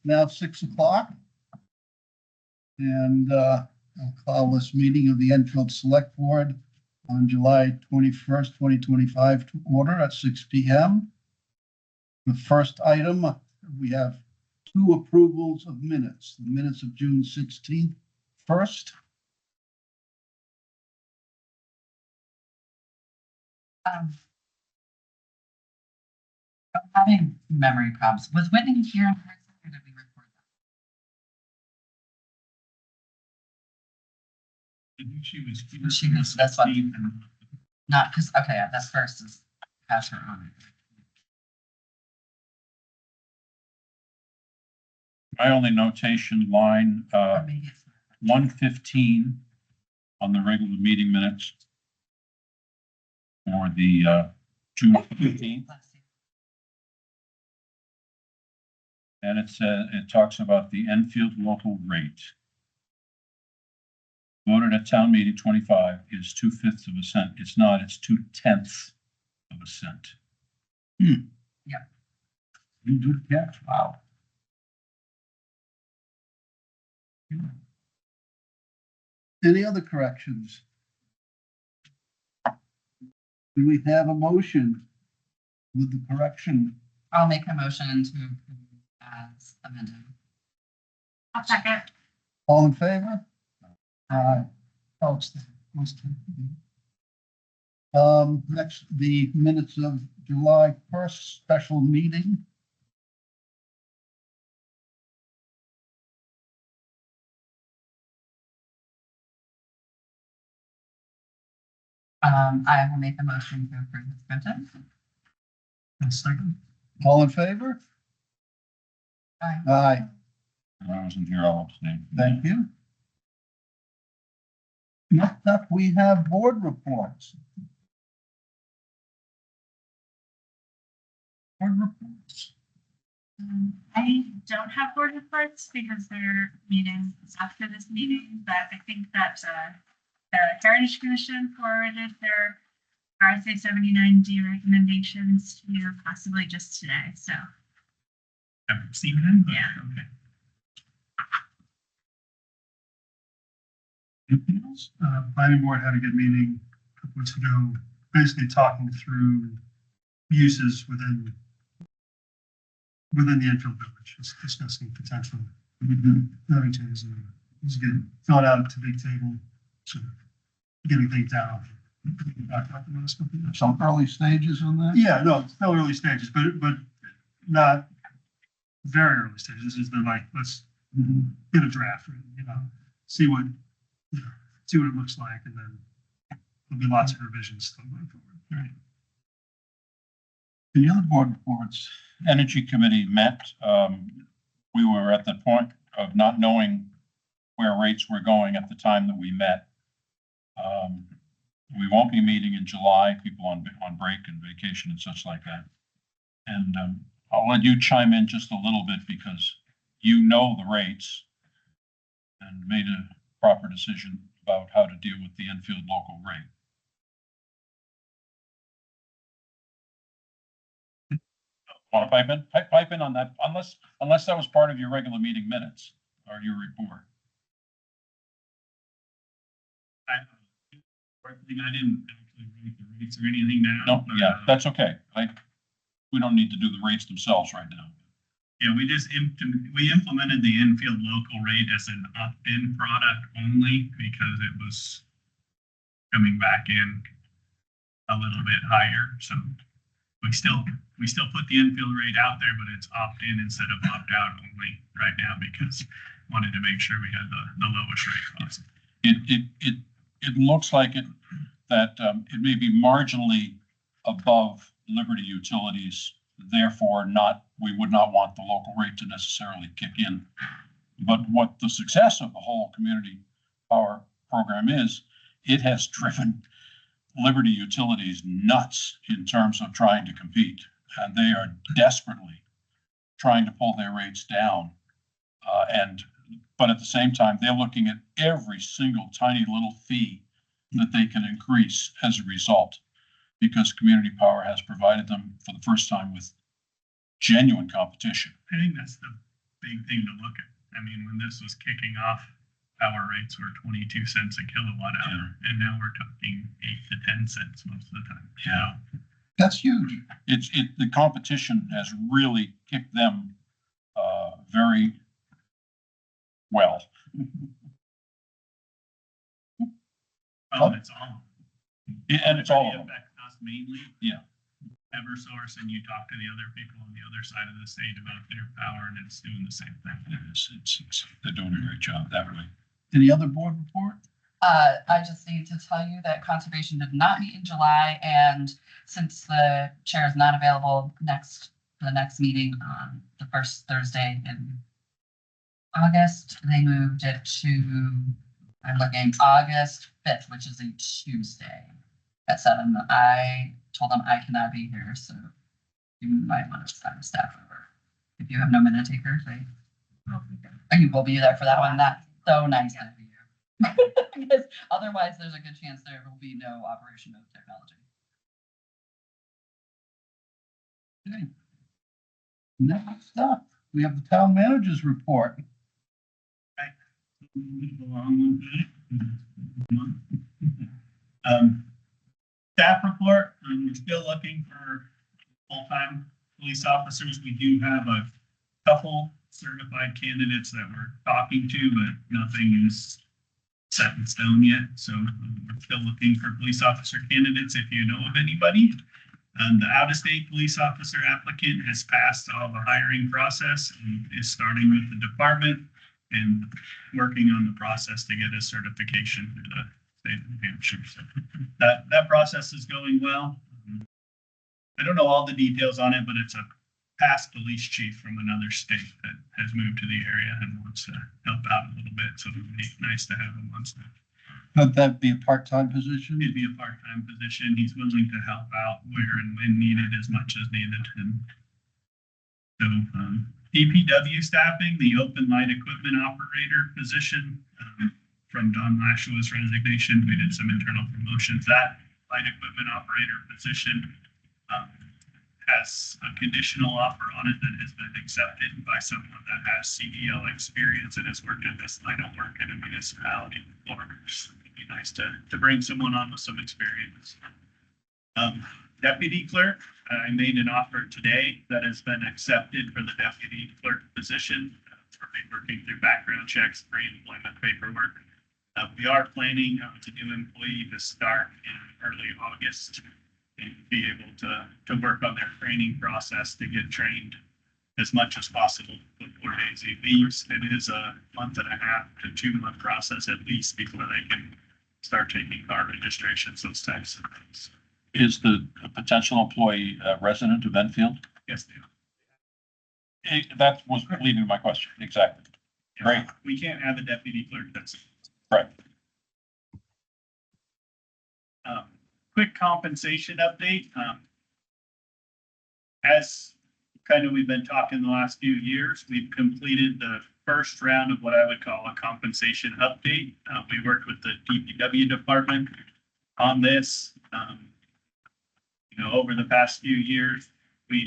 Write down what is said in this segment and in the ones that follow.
now 6 o'clock. And I'll call this meeting of the Enfield Select Board on July 21st, 2025 to order at 6 p.m. The first item, we have 2 approvals of minutes. The minutes of June 16th first. I'm having memory problems. Was Whitney here in person or did we record that? I think she was. She was, that's what, not because, okay, yeah, that first is, has her on it. My only notation line, Or maybe it's not. 115 on the regular meeting minutes for the June 15th. Let's see. And it talks about the Enfield local rate. Voted at town meeting 25 is 2/5 of a cent. It's not, it's 2/10 of a cent. Yeah. You do catch, wow. Any other corrections? Do we have a motion with the correction? I'll make a motion to approve as amended. I'll second. All in favor? Next, the minutes of July 1st special meeting. I will make a motion to approve as printed. Second. All in favor? Aye. Aye, I wasn't here, I'll abstain. thank you. Next up, we have board reports. Board reports. I don't have board reports because they're meetings after this meeting, but I think that the Heritage Commission forwarded their RSA 79D recommendations to you possibly just today, so. Haven't seen them? But Yeah. Okay. Anything else? Planning board had a good meeting a couple weeks ago, basically talking through uses within the Enfield Village, just discussing potential zoning changes. And it's good, filling out to big table, sort of getting things down. Some early stages on that? Yeah, no, it's still early stages, but not very early stages. This is the like, let's get a draft, see what it looks like, and then there'll be lots of revisions still going forward. Right. Any other board reports? Energy Committee met. We were at the point of not knowing where rates were going at the time that we met. We won't be meeting in July, people on break and vacation and such like that. And I'll let you chime in just a little bit because you know the rates and made a proper decision about how to deal with the Enfield local rate. Want to pipe in? Pipe in on that, unless that was part of your regular meeting minutes or your report. I didn't actually write the rates or anything down. No, yeah, that's okay. We don't need to do the rates themselves right now. Yeah, we implemented the Enfield local rate as an opt-in product only because it was coming back in a little bit higher. So we still put the Enfield rate out there, but it's opt-in instead of opt-out only right now because wanted to make sure we had the lowest rate possible. It looks like it may be marginally above Liberty Utilities. Therefore, we would not want the local rate to necessarily kick in. But what the success of the whole community power program is, it has driven Liberty Utilities nuts in terms of trying to compete. And they are desperately trying to pull their rates down. But at the same time, they're looking at every single tiny little fee that they can increase as a result, because community power has provided them for the first time with genuine competition. I think that's big thing to look at. I mean, when this was kicking off, power rates were 22 cents a kilowatt hour, and now we're talking 8 to 10 cents most of the time. Yeah. That's huge. The competition has really kicked them, very well. It's all. And it's all of them. Affects us mainly. Yeah. Eversource, and you talk to the other people on the other side of the state about their power, and it's doing the same thing. They're doing a great job that way. Any other board report? I just need to tell you that conservation did not meet in July, and since the chair is not available for the next meeting on the first Thursday in August, they moved it to, I'm looking, August 5th, which is a Tuesday at 7. I told them I cannot be here, so you might want to send staff over. If you have no minute takers, you will be there for that one. That's so nice of you. Because otherwise, there's a good chance there will be no operation of technology. Okay. Next up, we have the town manager's report. Staff report, we're still looking for full-time police officers. We do have a couple certified candidates that we're talking to, but nothing is set in stone yet. So we're still looking for police officer candidates if you know of anybody. The out-of-state police officer applicant has passed all the hiring process and is starting with the department and working on the process to get his certification through the state of New Hampshire. So that process is going well. I don't know all the details on it, but it's a past police chief from another state that has moved to the area and wants to help out a little bit. So it'd be nice to have him on staff. Could that be a part-time position? It'd be a part-time position. He's willing to help out where and when needed, as much as needed. And so, DPW staffing, the open light equipment operator position, from Don Lashua's resignation, we did some internal promotions. That light equipment operator position has a conditional offer on it that has been accepted by someone that has CDL experience and has worked in this line of work in a municipality before. It'd be nice to bring someone on with some experience. Deputy clerk, I made an offer today that has been accepted for the deputy clerk position. For me working through background checks, pre-employment paperwork. We are planning a new employee to start in early August and be able to work on their training process to get trained as much as possible before Daisy leaves. It is a 1.5 to 2 month process at least before they can start taking car registrations, those types of things. Is the potential employee a resident of Enfield? Yes, they That was leading to my question, exactly. are. Great. We can't have a deputy clerk that's. Right. Quick compensation update. As kind of we've been talking the last few years, we've completed the first round of what I would call a compensation update. We worked with the DPW department on this. Over the past few years, we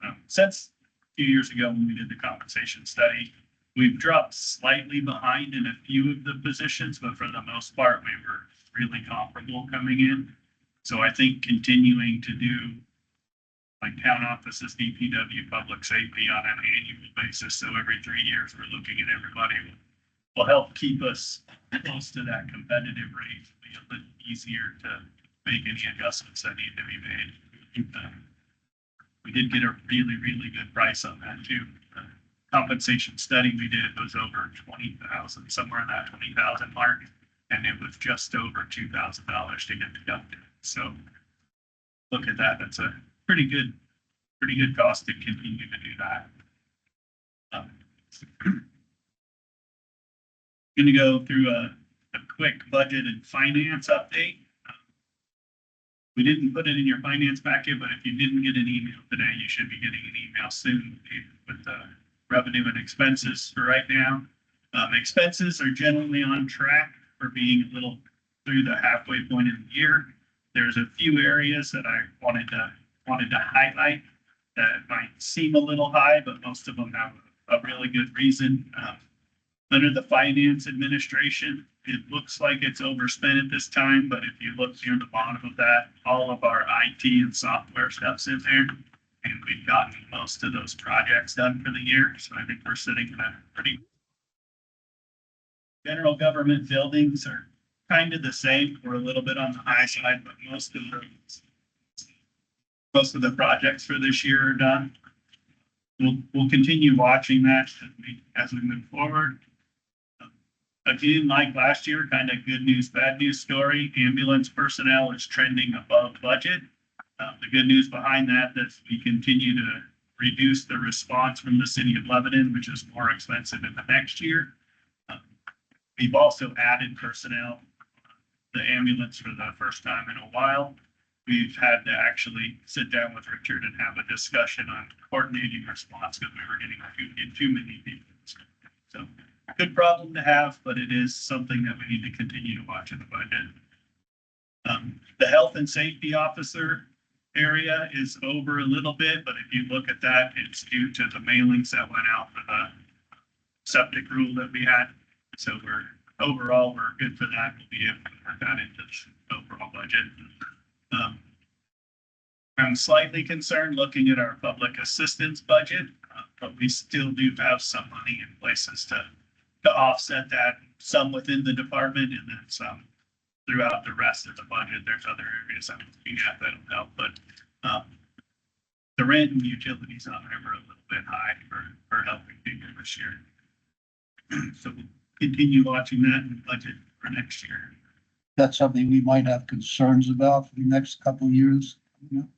had, since a few years ago when we did the compensation study, we've dropped slightly behind in a few of the positions, but for the most part, we were really comparable coming in. So I think continuing to do like town offices, DPW, public safety on an annual basis. So every 3 years, we're looking at everybody will help keep us close to that competitive rate. It'll be a little easier to make any adjustments that need to be made. We did get a really, really good price on that too. The compensation study we did was over 20,000, somewhere in that 20,000 mark. And it was just over $2,000 to get deducted. So look at that. That's a pretty good cost to continue to do that. Going to go through a quick budget and finance update. We didn't put it in your finance packet, but if you didn't get an email today, you should be getting an email soon with the revenue and expenses for right now. Expenses are generally on track for being a little through the halfway point in the year. There's a few areas that I wanted to highlight that might seem a little high, but most of them have a really good reason. Under the finance administration, it looks like it's overspent at this time, but if you look near the bottom of that, all of our IT and software stuff's in there. And we've gotten most of those projects done for the year, so I think we're sitting in a pretty. General government buildings are kind of the same. We're a little bit on the high side, but most of the projects for this year are done. We'll continue watching that as we move forward. Again, like last year, kind of good news, bad news story. Ambulance personnel is trending above budget. The good news behind that is we continue to reduce the response from the city of Lebanon, which is more expensive in the next year. We've also added personnel, the ambulance for the first time in a while. We've had to actually sit down with Richard and have a discussion on coordinating response because we were getting too many people. So good problem to have, but it is something that we need to continue to watch in the budget. The health and safety officer area is over a little bit, but if you look at that, it's due to the mailings that went out for the septic rule that we had. So overall, we're good for that. We'll be able to work that into the overall budget. I'm slightly concerned looking at our public assistance budget, but we still do have some money in places to offset that, some within the department and then some throughout the rest of the budget. There's other areas I'm looking at that'll help, but the rent and utilities on there were a little bit high for helping people this year. So we'll continue watching that in the budget for next year. That's something we might have concerns about for the next couple of years.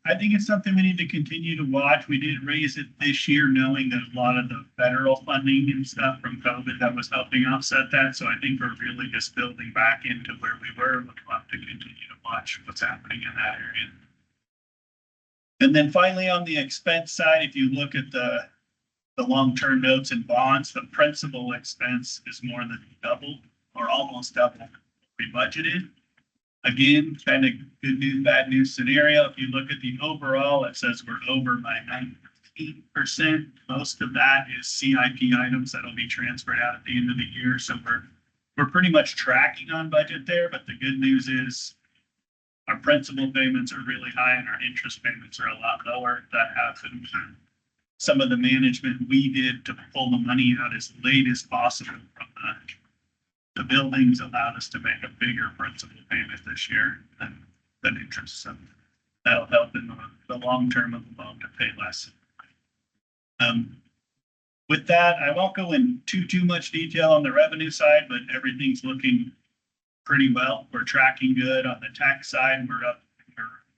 I think it's something we need to continue to watch. We did raise it this year, knowing that a lot of the federal funding and stuff from COVID that was helping offset that. So I think we're really just building back into where we were. We'll have to continue to watch what's happening in that area. And then finally, on the expense side, if you look at the long-term notes and bonds, the principal expense is more than double or almost double what we budgeted. Again, kind of good news, bad news scenario. If you look at the overall, it says we're over by 19%. Most of that is CIP items that'll be transferred out at the end of the year. So we're pretty much tracking on budget there. But the good news is our principal payments are really high and our interest payments are a lot lower. That happened. Some of the management we did to pull the money out as late as possible from the buildings allowed us to make a bigger principal payment this year than interest. So that'll help in the long term of the loan to pay less. With that, I won't go into too much detail on the revenue side, but everything's looking pretty well. We're tracking good on the tax side. We're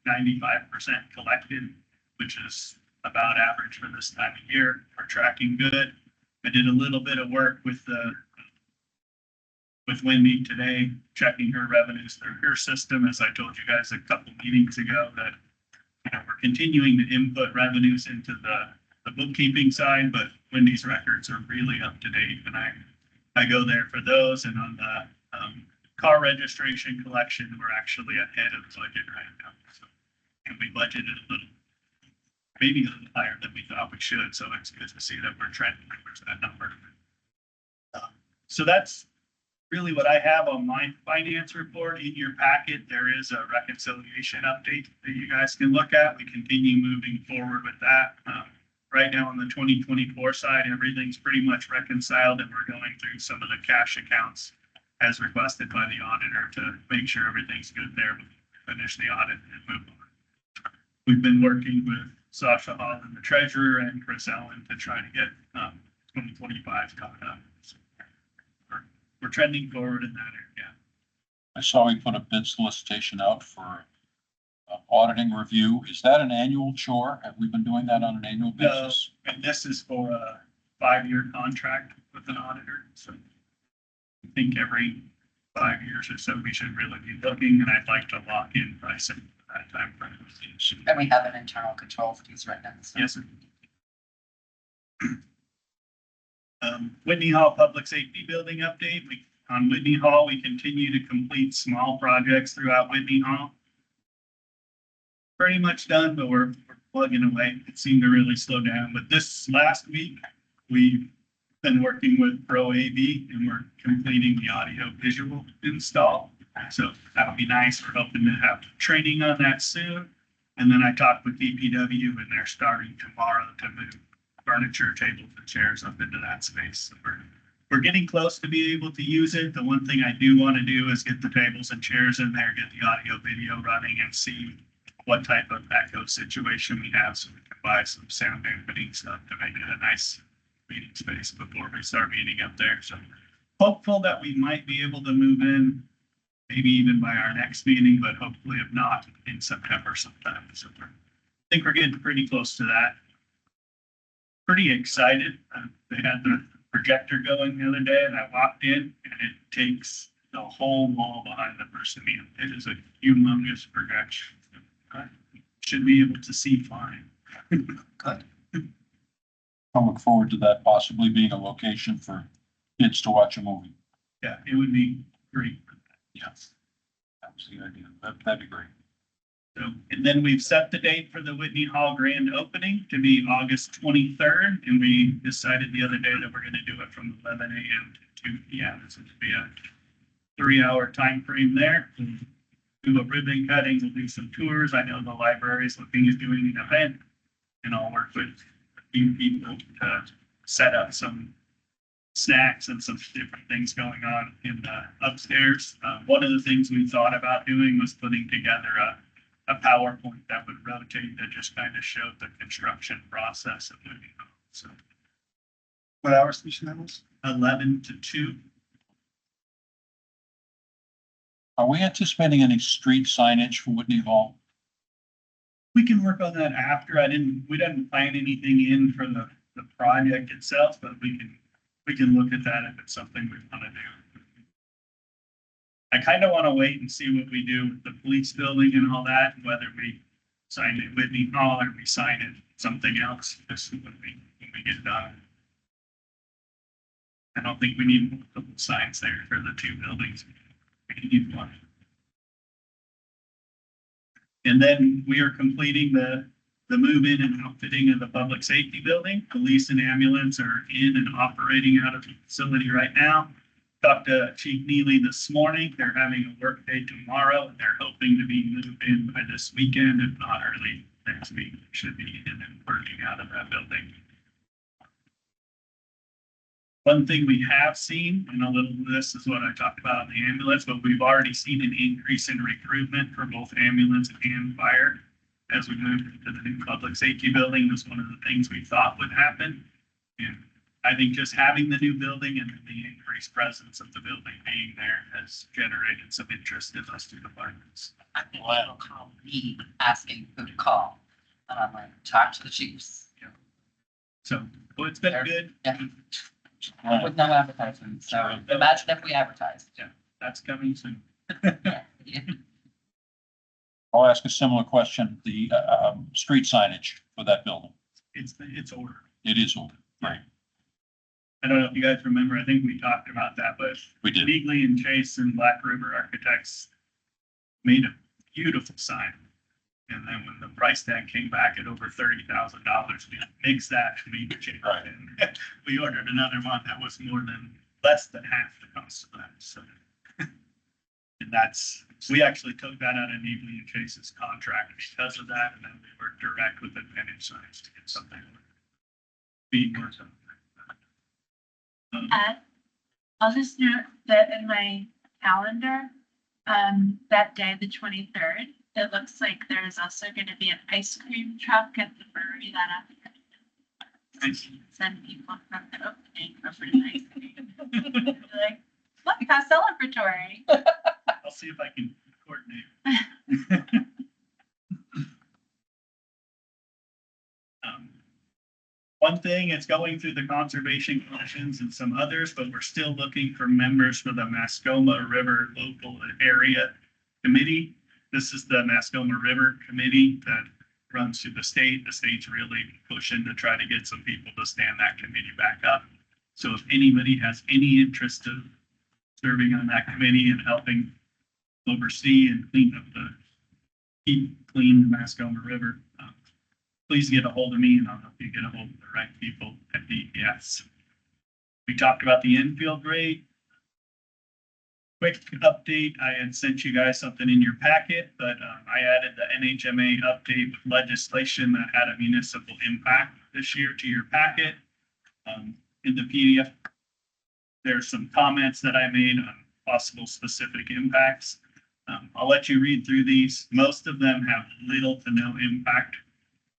95% collected, which is about average for this time of year. We're tracking good. I did a little bit of work with Wendy today, checking her revenues through her system. As I told you guys a couple meetings ago, that we're continuing to input revenues into the bookkeeping side, but Wendy's records are really up to date, and I go there for those. And on the car registration collection, we're actually ahead of budget right now. So, and we budgeted a little, maybe a little higher than we thought we should. So it's good to see that we're trending towards that number. So that's really what I have on my finance report. In your packet, there is a reconciliation update that you guys can look at. We continue moving forward with that. Right now on the 2024 side, everything's pretty much reconciled, and we're going through some of the cash accounts as requested by the auditor to make sure everything's good there. We'll finish the audit and move on. We've been working with Sasha Hall and the treasurer and Chris Allen to try to get 2025 caught up. So we're trending forward in that area. I saw we put a bid solicitation out for auditing review. Is that an annual chore? Have we been doing that on an annual basis? And this is for a 5-year contract with an auditor. So I think every 5 years or so, we should really be looking, and I'd like to lock in pricing for that time frame. And we have an internal control fees right now. So. Yes, sir. Whitney Hall Public Safety Building update. On Whitney Hall, we continue to complete small projects throughout Whitney Hall. Pretty much done, but we're plugging away. It seemed to really slow down. But this last week, we been working with Pro AV and we're completing the audio visual install. So that'll be nice. We're hoping to have training on that soon. And then I talked with DPW and they're starting tomorrow to move furniture, tables and chairs up into that space. So we're getting close to being able to use it. The one thing I do want to do is get the tables and chairs in there, get the audio video running and see what type of echo situation we have so we can buy some sound dampening stuff to make it a nice meeting space before we start meeting up there. So hopeful that we might be able to move in maybe even by our next meeting, but hopefully if not, in September sometime. So I think we're getting pretty close to that. Pretty excited. They had the projector going the other day and I walked in and it takes the whole wall behind the proscenium. It is a humongous projection. Should be able to see fine. Good. I look forward to that possibly being a location for kids to watch a movie. Yeah, it would be great. Yes. That's the idea. That'd be great. So, and then we've set the date for the Whitney Hall grand opening to be August 23rd. And we decided the other day that we're going to do it from 11 a.m. to 2 p.m. So it'll be a 3-hour time frame there. Do a ribbon cutting, we'll do some tours. I know the library is looking at doing an event and I'll work with a few people to set up some snacks and some different things going on in the upstairs. One of the things we thought about doing was putting together a PowerPoint that would rotate that just kind of showed the construction process of moving on. So What hours do you have? 11 to 2. Are we anticipating any street signage for Whitney Hall? We can work on that after. We didn't plan anything in for the project itself, but we can look at that if it's something we want to do. I kind of want to wait and see what we do with the police building and all that, and whether we sign it Whitney Hall or we sign it something else, just when we get done. I don't think we need multiple signs there for the two buildings. We need one. And then we are completing the move-in and outfitting of the public safety building. Police and ambulance are in and operating out of the facility right now. Talked to Chief Neely this morning. They're having a work day tomorrow and they're hoping to be moved in by this weekend, if not early next week. They should be in and working out of that building. One thing we have seen, and a little of this is what I talked about in the ambulance, but we've already seen an increase in recruitment for both ambulance and fire as we move into the new public safety building. Was one of the things we thought would happen. And I think just having the new building and the increased presence of the building being there has generated some interest in those two departments. I think people call me asking who to call. And I'm like, talk to the chiefs. So, well, it's been good. Yeah. With no advertising. So imagine if we advertised. That's coming soon. Yeah. I'll ask a similar question, the street signage for that building. It's ordered. It is ordered, right? I don't know if you guys remember, I think we talked about that, but We did. Beagley and Chase and Black River Architects made a beautiful sign. And then when the price tag came back at over $30,000, we nixed that and we changed Right. it. And we ordered another one that was less than half the cost of that. So, and we actually took that out of Beagley and Chase's contract because of that. And then we worked direct with Advantage Signs to get something being worked on. I'll just note that in my calendar, that day, the 23rd, it looks like there's also going to be an ice cream truck at the brewery that afternoon. Nice. Send people from the opening over to ice cream. Like, look, how celebratory. I'll see if I can coordinate. One thing is going through the conservation commissions and some others, but we're still looking for members for the Mascoma River Local Area Committee. This is the Mascoma River Committee that runs through the state. The state's really pushing to try to get some people to stand that committee back up. So if anybody has any interest of serving on that committee and helping oversee and keep clean the Mascoma River, please get a hold of me and I'll help you get a hold of the right people at DES. We talked about the infield rate. Quick update, I had sent you guys something in your packet, but I added the NHMA update with legislation that had a municipal impact this year to your packet. In the PDF, there's some comments that I made on possible specific impacts. I'll let you read through these. Most of them have little to no impact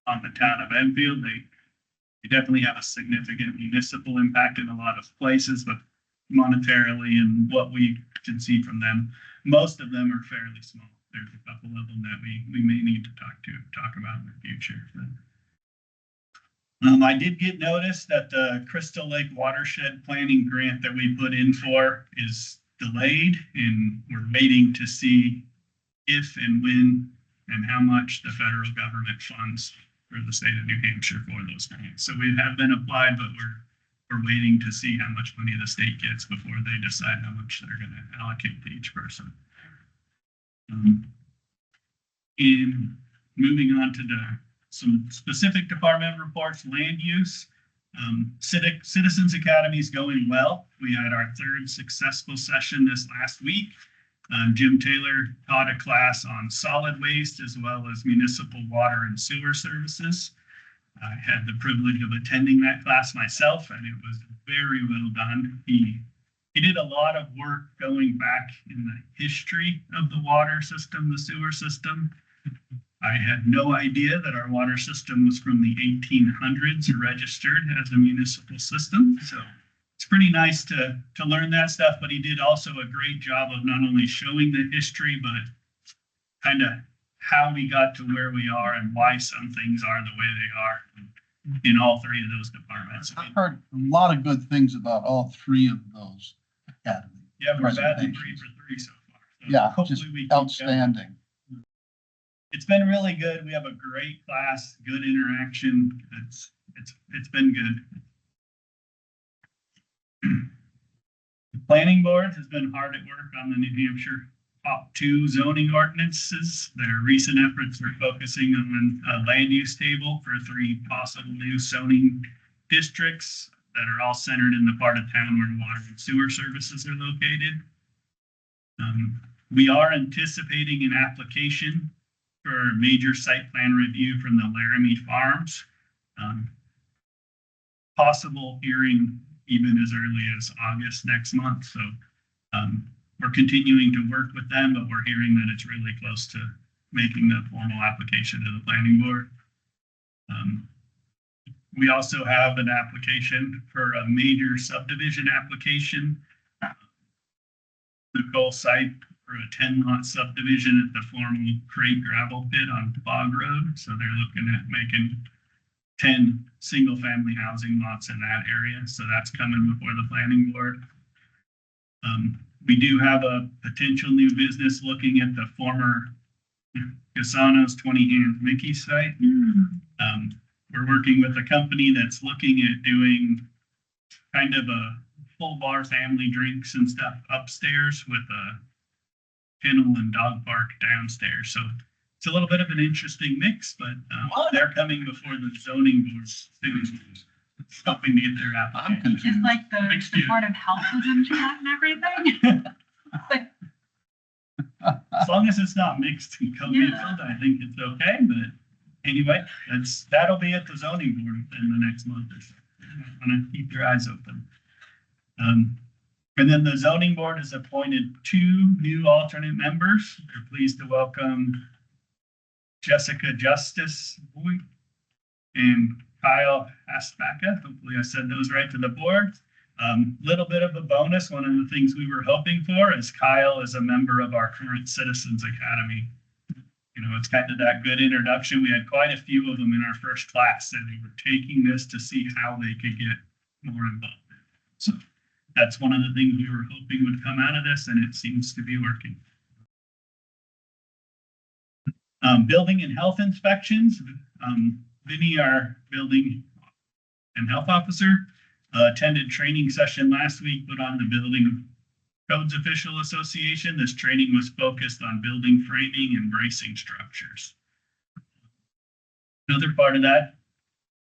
on the town of Enfield. They definitely have a significant municipal impact in a lot of places, but monetarily and what we can see from them, most of them are fairly small. There's a couple of them that we may need to talk about in the future. I did get notice that the Crystal Lake Watershed Planning Grant that we put in for is delayed, and we're waiting to see if and when and how much the federal government funds for the state of New Hampshire for those grants. So we have been applied, but we're waiting to see how much money the state gets before they decide how much they're going to allocate to each person. In moving on to some specific department reports, land use, Citizens Academy is going well. We had our third successful session this last week. Jim Taylor taught a class on solid waste as well as municipal water and sewer services. I had the privilege of attending that class myself, and it was very well done. He did a lot of work going back in the history of the water system, the sewer system. I had no idea that our water system was from the 1800s, registered as a municipal system. So it's pretty nice to learn that stuff, but he did also a great job of not only showing the history, but kind of how we got to where we are and why some things are the way they are in all three of those departments. I've heard a lot of good things about all three of those academies. Yeah, we're batting 3 presentations. for 3 so far. So Yeah, hopefully just we keep going. outstanding. It's been really good. We have a great class, good interaction. It's been good. The planning board has been hard at work on the New Hampshire top 2 zoning ordinances. Their recent efforts are focusing on a land use table for 3 possible new zoning districts that are all centered in the part of town where water and sewer services are located. We are anticipating an application for major site plan review from the Laramie Farms. Possible hearing even as early as August next month. So we're continuing to work with them, but we're hearing that it's really close to making the formal application to the planning board. We also have an application for a major subdivision application. Nicole site for a 10-lot subdivision at the former Crate gravel pit on Bog Road. So they're looking at making 10 single-family housing lots in that area. So that's coming before the planning board. We do have a potential new business looking at the former Casano's 20 Hands Mickey site. We're working with a company that's looking at doing kind of a full bar family drinks and stuff upstairs with a kennel and dog park downstairs. So it's a little bit of an interesting mix, but they're coming before the zoning board soon, hoping to get their I'm application. confused. Is like the Mixed use. Board of Health was into that and everything? As long as it's not mixed and co-mingled, I think it's okay. But anyway, that'll be at the zoning board in the next month or so. I'm gonna keep your eyes open. And then the zoning board has appointed 2 new alternate members. They're pleased to welcome Jessica Justice and Kyle Aspaka. Hopefully I said those right to the board. Little bit of a bonus. One of the things we were hoping for is Kyle is a member of our current Citizens Academy. You know, it's kind of that good introduction. We had quite a few of them in our first class, and they were taking this to see how they could get more involved. So that's one of the things we were hoping would come out of this, and it seems to be working. Building and health inspections. Vinny, our building and health officer, attended training session last week, put on the Building Codes Official Association. This training was focused on building framing and bracing structures. Another part of that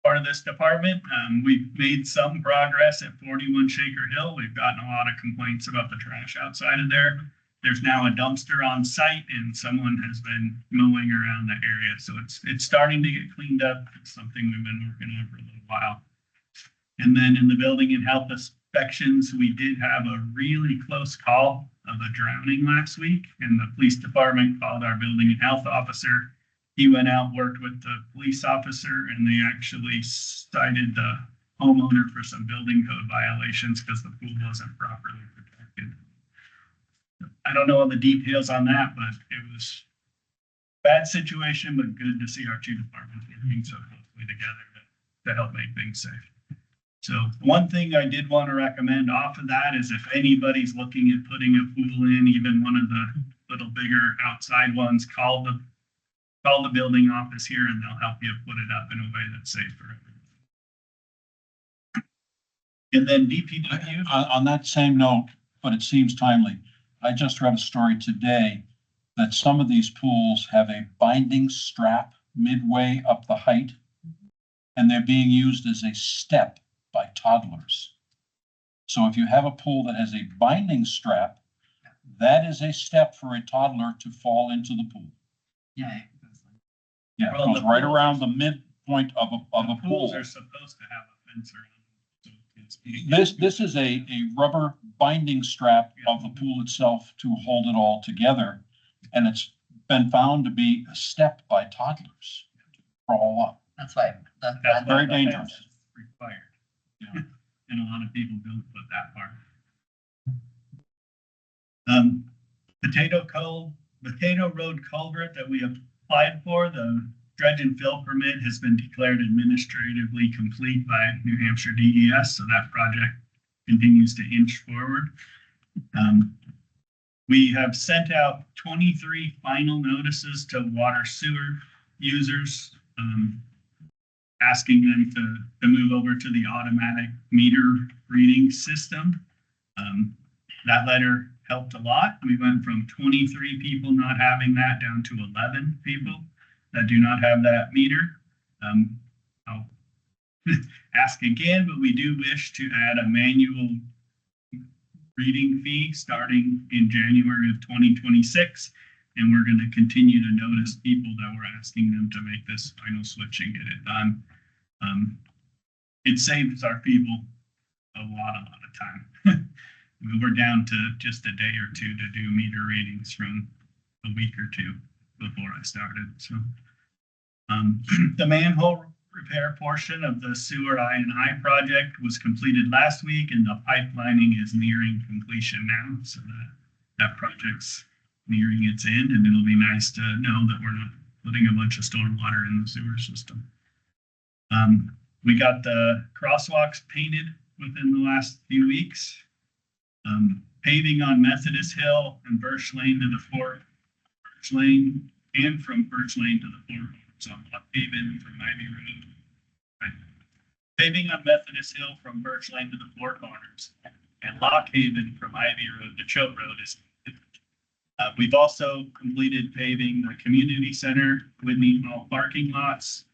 part of this department. We've made some progress at 41 Shaker Hill. We've gotten a lot of complaints about the trash outside of there. There's now a dumpster on site and someone has been mowing around the area. So it's starting to get cleaned up. It's something we've been working on for a little while. And then in the building and health inspections, we did have a really close call of a drowning last week, and the police department called our building and health officer. He went out, worked with the police officer, and they actually cited the homeowner for some building code violations because the pool wasn't properly protected. I don't know all the details on that, but it was a bad situation, but good to see our two departments working so closely together to help make things safe. So one thing I did want to recommend off of that is if anybody's looking at putting a pool in, even one of the little bigger outside ones, call the building office here and they'll help you put it up in a way that's safe for everyone. And then DPW. On that same note, but it seems timely, I just read a story today that some of these pools have a binding strap midway up the height, and they're being used as a step by toddlers. So if you have a pool that has a binding strap, that is a step for a toddler to fall into the pool. Yeah. Yeah, Well, it goes the right pools- around the midpoint of a The pools pool. are supposed to have a fence around them. So it's- This is a rubber binding strap of the pool itself to hold it all together. And it's been found to be a step by toddlers to crawl up. That's why the. That's Very why the fence dangerous. is required. Yeah. And a lot of people don't put that part. Potato Road culvert that we applied for, the dredge and fill permit has been declared administratively complete by New Hampshire DES, so that project continues to inch forward. We have sent out 23 final notices to water sewer users, asking them to move over to the automatic meter reading system. That letter helped a lot. We went from 23 people not having that down to 11 people that do not have that meter. I'll ask again, but we do wish to add a manual reading fee starting in January of 2026. And we're going to continue to notice people that we're asking them to make this final switch and get it done. It saves our people a lot of time. We're down to just a day or two to do meter readings from a week or two before I started. So the manhole repair portion of the sewer I&I project was completed last week, and the pipelining is nearing completion now. So that project's nearing its end, and it'll be nice to know that we're not putting a bunch of stormwater in the sewer system. We got the crosswalks painted within the last few weeks. Paving on Methodist Hill and Birch Lane to the Fort, Birch Lane, and from Birch Lane to the Fort, so paving from Ivy Road. Right. Paving on Methodist Hill from Birch Lane to the Four Corners, and Lock Haven from Ivy Road to Choate Road is. We've also completed paving the community center, Whitney Hall parking lots,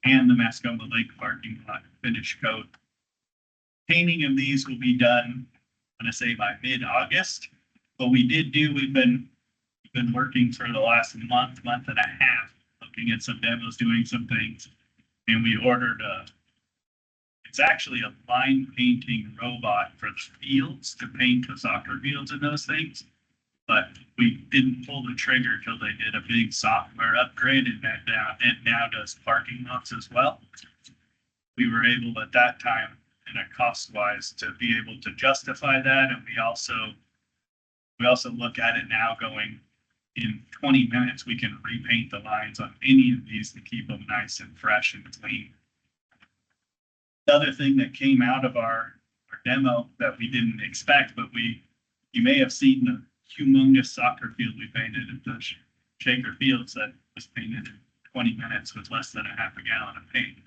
and the Mascoma Lake parking lot finish coat. Painting of these will be done, I'm gonna say by mid-August. What we did do, we've been working for the last month and a half, looking at some demos, doing some things. And we ordered it's actually a line painting robot for the fields to paint the soccer fields and those things. But we didn't pull the trigger till they did a big software upgrade, and it now does parking lots as well. We were able at that time, in a cost-wise, to be able to justify that, and we also look at it now going, in 20 minutes, we can repaint the lines on any of these to keep them nice and fresh and clean. Another thing that came out of our demo that we didn't expect, but you may have seen the humongous soccer field we painted at the Shaker Fields that was painted in 20 minutes with less than a half a gallon of paint.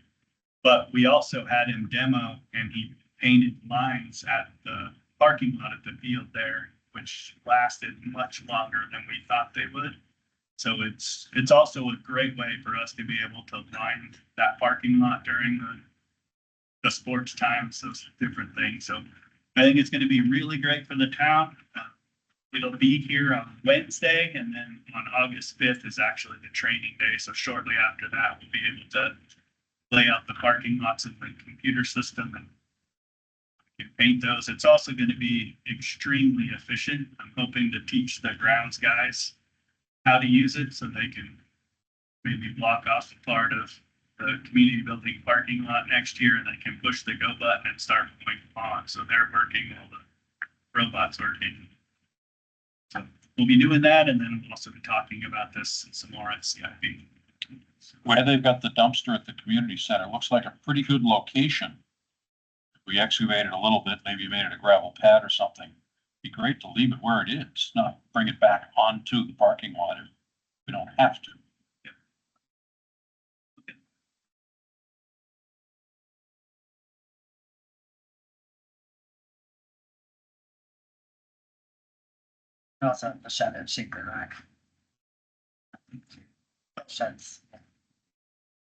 But we also had him demo, and he painted lines at the parking lot at the field there, which lasted much longer than we thought they would. So it's also a great way for us to be able to line that parking lot during the sports times, those different things. So I think it's gonna be really great for the town. It'll be here on Wednesday, and then on August 5th is actually the training day. So shortly after that, we'll be able to lay out the parking lots in the computer system and can paint those. It's also going to be extremely efficient. I'm hoping to teach the grounds guys how to use it so they can maybe block off a part of the community building parking lot next year, and they can push the go button and start moving on. So they're working while the robots working. So we'll be doing that, and then we'll also be talking about this some more at CIP. Where they've got the dumpster at the community center, looks like a pretty good location. If we excavated a little bit, maybe made it a gravel pad or something, be great to leave it where it is, not bring it back onto the parking lot if we don't have to. Also, the shed at Shaker Rack. Sheds,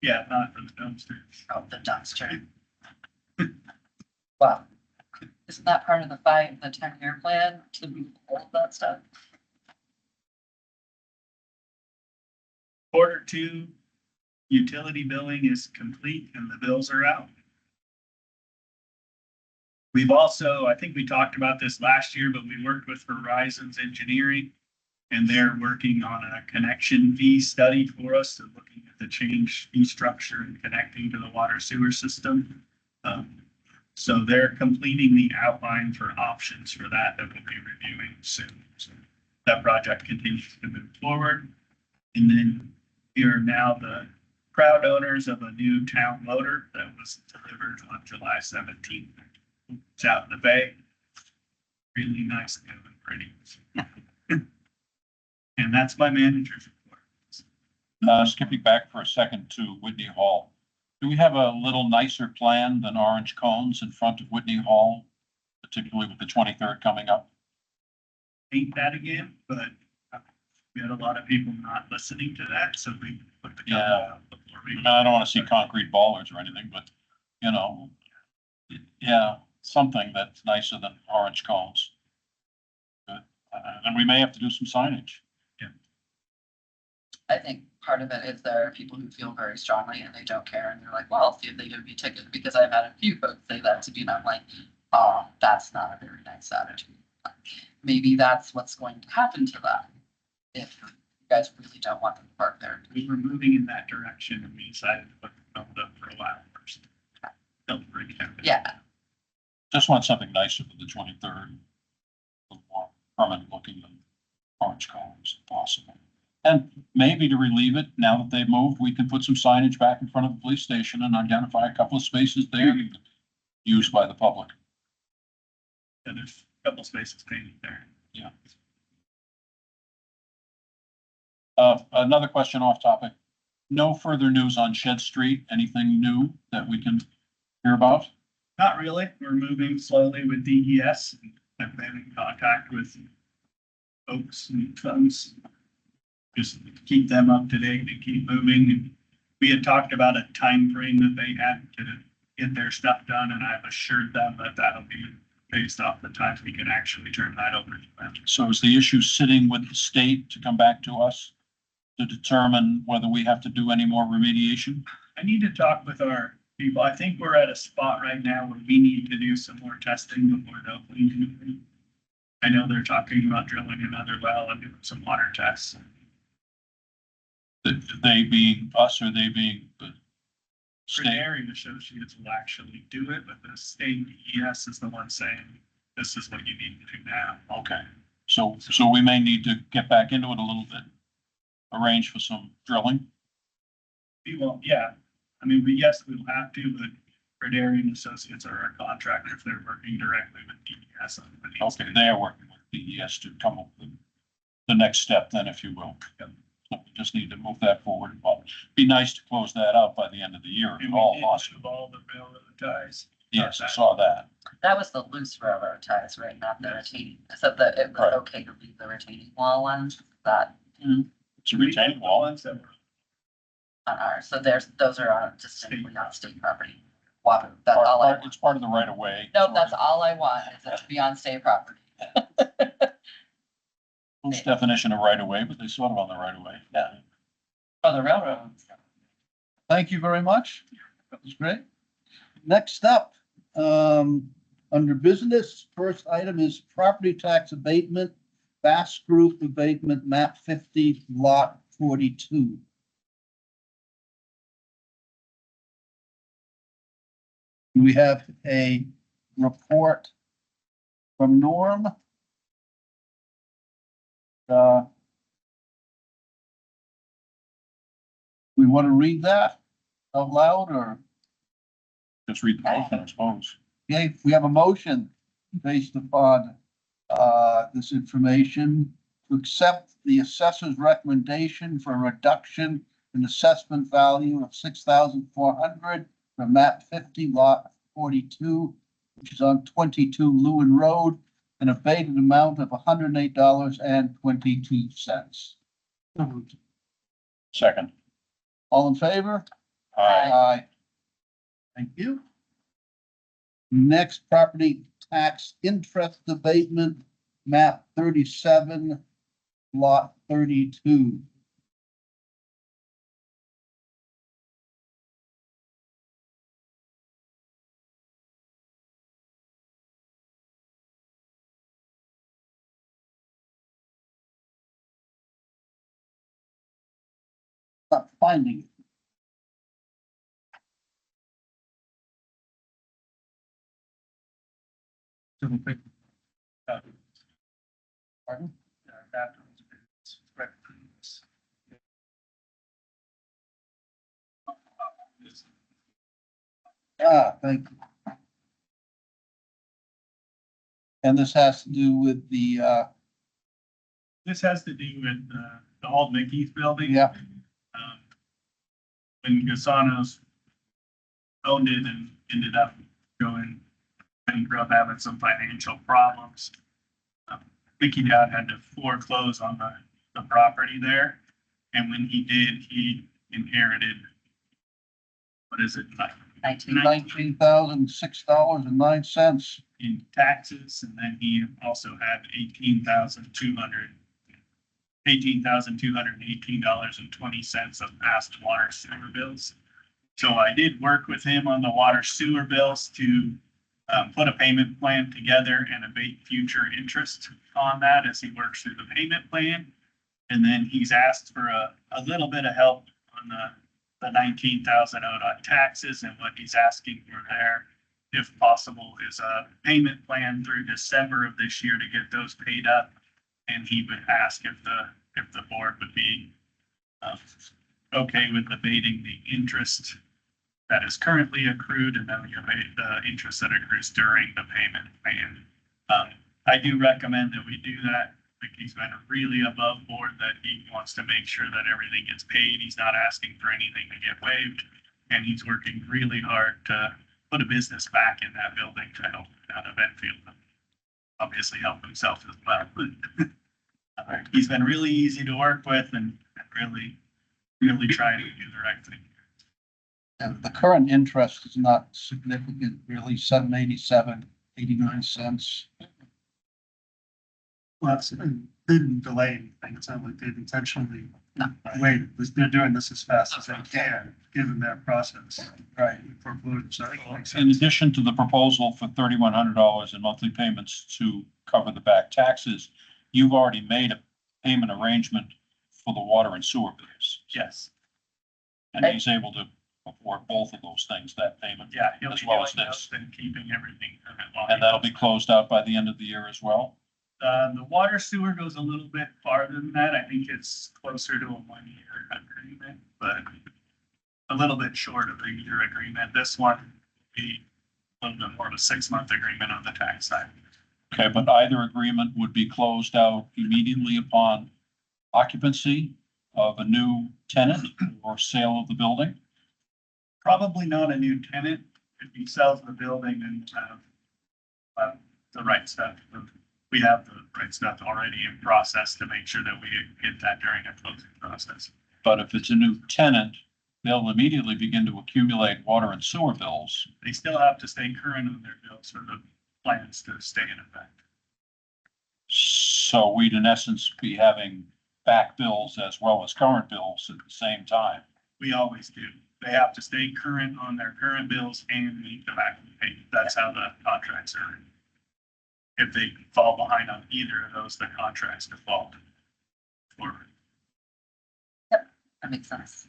Yeah, not for the dumpsters. out the dumpster. Wow. Isn't that part of the 10-year plan to move all of that stuff? Q2 utility billing is complete and the bills are out. We've also, I think we talked about this last year, but we worked with Horizons Engineering, and they're working on a connection fee study for us. So looking at the change fee structure and connecting to the water sewer system. So they're completing the outline for options for that we'll be reviewing soon. So that project continues to move forward. And then we are now the proud owners of a new town loader that was delivered on July 17th. It's out in the bay. Really nice and pretty. And that's my manager's report. Skipping back for a second to Whitney Hall. Do we have a little nicer plan than orange cones in front of Whitney Hall, particularly with the 23rd coming up? Paint that again, but we had a lot of people not listening to that, so we put the cover out before we. I don't want to see concrete bollards or anything, but, you know, yeah, something that's nicer than orange cones. Good. And we may have to do some signage. I think part of it is there are people who feel very strongly and they don't care and they're like, well, I'll see if they give me a ticket, because I've had a few folks say that to me and I'm like, oh, that's not a very nice attitude. Maybe that's what's going to happen to them if you guys really don't want them to park there. We were moving in that direction and we decided to put the film up for a while first. Don't break it. Yeah, Just want something nicer for the 23rd. A little more permanent looking than orange cones if possible. And maybe to relieve it, now that they've moved, we can put some signage back in front of the police station and identify a couple of spaces there used by the public. And there's a couple spaces painted there. Yeah. Another question off topic. No further news on Shed Street. Anything new that we can hear about? Not really. We're moving slowly with DES. And I've been in contact with folks and funds. Just keep them up to date and keep moving. And we had talked about a time frame that they had to get their stuff done, and I've assured them that that'll be based off the time we can actually turn that over to them. So is the issue sitting with the state to come back to us to determine whether we have to do any more remediation? I need to talk with our people. I think we're at a spot right now where we need to do some more testing before they'll clean anything. I know they're talking about drilling another well and doing some water tests. They being us or they being the state? Area Associates will actually do it, but the state DES is the one saying, this is what you need to do now. Okay, so we may need to get back into it a little bit. Arrange for some drilling. We won't, yeah. I mean, yes, we'll have to, but Gradarian Associates are our contractors. They're working directly with DES on the needs. Okay, they are working with DES to come up with the next step then, if you will. Yep. So we just need to move that forward. Well, be nice to close that out by the end of the year. And All we possible. did move all the railroad ties. Yes, I saw that. that was the loose railroad ties, right? Not the retaining. So that it was Right. okay to leave the retaining wall on that. It's a retaining wall. on ours, so those are on distinctly on state property. Water, that's all I want. It's part of the right of way. No, that's all I want, is it to be on state property. Loose definition of right of way, but they sort of on the right of way. Yeah. For the railroad. Thank you very much. That was great. Next up, under business, first item is property tax abatement, Bass Group abatement, map 50, lot 42. We have a report from Norm. We want to read that out loud, or, Just read the motion, I suppose. okay, we have a motion based upon this information to accept the assessor's recommendation for a reduction in assessment value of $6,400 for map 50 lot 42, which is on 22 Lewin Road, an abated amount of $108.22. Second. All in favor? Aye. Aye. Thank you. Next, property tax interest abatement, map 37, lot 32. Not finding it. Pardon? Thank you. And this has to do with the, This has to do with the old Mickey's building. yeah, When Gassano's owned it and ended up going bankrupt, having some financial problems. Mickey Dad had to foreclose on the property there. And when he did, he inherited, what is it, $19,006.09. in taxes, and then he also had $18,218.20 of past water sewer bills. So I did work with him on the water sewer bills to put a payment plan together and abate future interest on that as he works through the payment plan. And then he's asked for a little bit of help on the 19,000 owed on taxes, and what he's asking for there, if possible, is a payment plan through December of this year to get those paid up. And he would ask if the board would be okay with abating the interest that is currently accrued, and then the interest that accrues during the payment plan. I do recommend that we do that. I think he's been really above board that he wants to make sure that everything gets paid. He's not asking for anything to get waived. And he's working really hard to put a business back in that building to help out of Enfield. Obviously help himself as well, but he's been really easy to work with and really trying to do the right thing. And the current interest is not significant, really, $7.8789. Well, they didn't delay anything. It's not like they've intentionally waited. They're doing this as fast as they can, given their process. Right. Foreclosure, so I think it makes In sense. addition to the proposal for $3,100 in monthly payments to cover the back taxes, you've already made a payment arrangement for the water and sewer bills. Yes, And he's able to afford both of those things, that payment. yeah, he'll be As doing well as those this. and keeping everything current. while And he that'll does be closed out by the end of the year as well. The water sewer goes a little bit farther than that. I think it's closer to a 1-year agreement, but a little bit short of a year agreement. This one will be a little bit more of a 6-month agreement on the tax side. Okay, but either agreement would be closed out immediately upon occupancy of a new tenant or sale of the building. Probably not a new tenant if he sells the building and the right stuff. we have the right stuff already in process to make sure that we get that during a closing process. But if it's a new tenant, they'll immediately begin to accumulate water and sewer bills. They still have to stay current on their bills for the plans to stay in effect. So we'd in essence be having back bills as well as current bills at the same time. We always do. They have to stay current on their current bills and meet the back payment. That's how the contracts are. If they fall behind on either of those, the contracts default. Or That makes sense.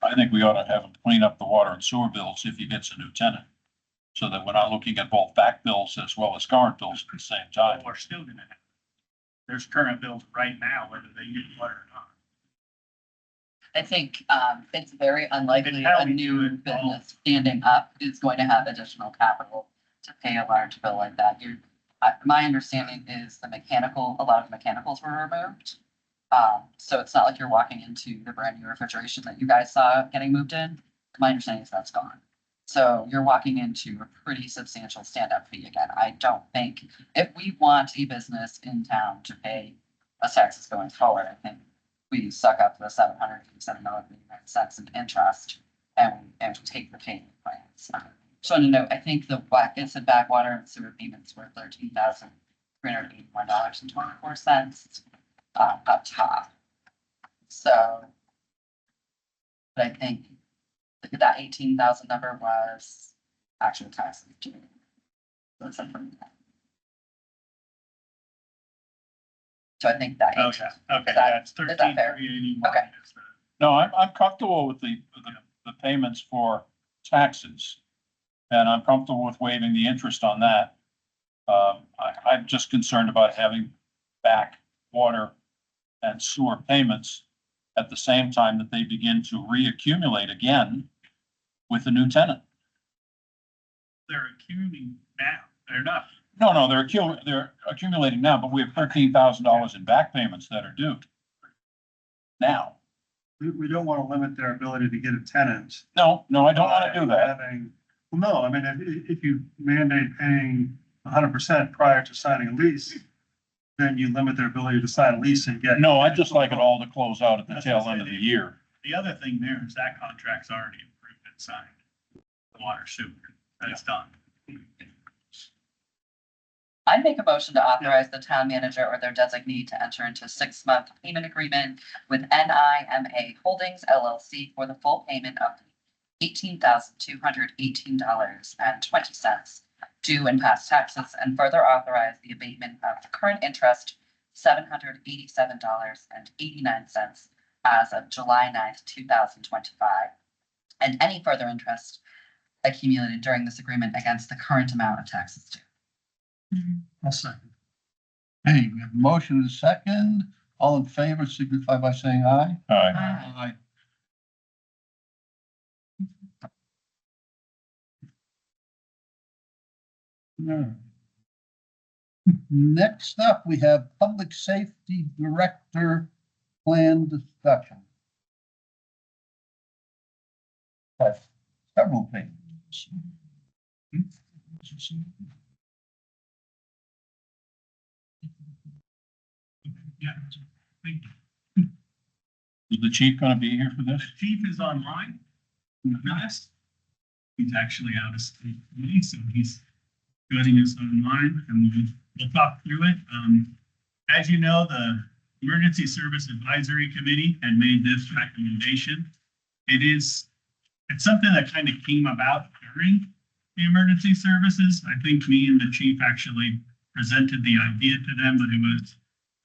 I think we ought to have them clean up the water and sewer bills if he gets a new tenant. So that we're not looking at both back bills as well as current bills at the same time. we're still gonna have. There's current bills right now, whether they use water or not. I think it's very unlikely And how a we do new it all. business standing up is going to have additional capital to pay a large bill like that. My understanding is a lot of the mechanicals were removed. So it's not like you're walking into the brand new refrigeration that you guys saw getting moved in. My understanding is that's gone. So you're walking into a pretty substantial stand-up fee again. I don't think, if we want a business in town to pay us taxes going forward, I think we suck up the $787.89 in interest and take the payment plans. Just want to note, I think the acid backwater and sewer payments were $13,381.24 up top. So, but I think that 18,000 number was actual taxes due. So it's something like that. So I think that. Oh, 18 yeah, okay, Is that- that's is that 13,381. Okay. is the- No, I'm comfortable with the payments for taxes. And I'm comfortable with waiving the interest on that. I'm just concerned about having back water and sewer payments at the same time that they begin to reaccumulate again with a new tenant. They're accumulating now, they're not. No, they're accumulating now, but we have $13,000 in back payments that are due now. We don't want to limit their ability to get a tenant. No, I don't want to do by that. Well, no, I mean, if you mandate paying 100% prior to signing a lease, then you limit their ability to sign a lease and get. No, I'd just like it all to close out at the tail end of the year. The other thing there is that contract's already approved and signed. The water sewer, that's done. I'd make a motion to authorize the town manager or their designee to enter into a 6-month payment agreement with NIMA Holdings LLC for the full payment of $18,218.20 due in past taxes, and further authorize the abatement of the current interest, $787.89 as of July 9th, 2025, and any further interest accumulated during this agreement against the current amount of taxes due. I'll second. Hey, we have a motion and a second. All in favor signify by saying aye. All right. Aye. Next up, we have Public Safety Director Plan Discussion. Have several pages. Yeah, thank you. Is the chief gonna be here for this? The chief is online for this. He's actually out of state today, so he's joining us online and we'll talk through it. As you know, the Emergency Service Advisory Committee had made this recommendation. It's something that kind of came about during the emergency services. I think me and the chief actually presented the idea to them, but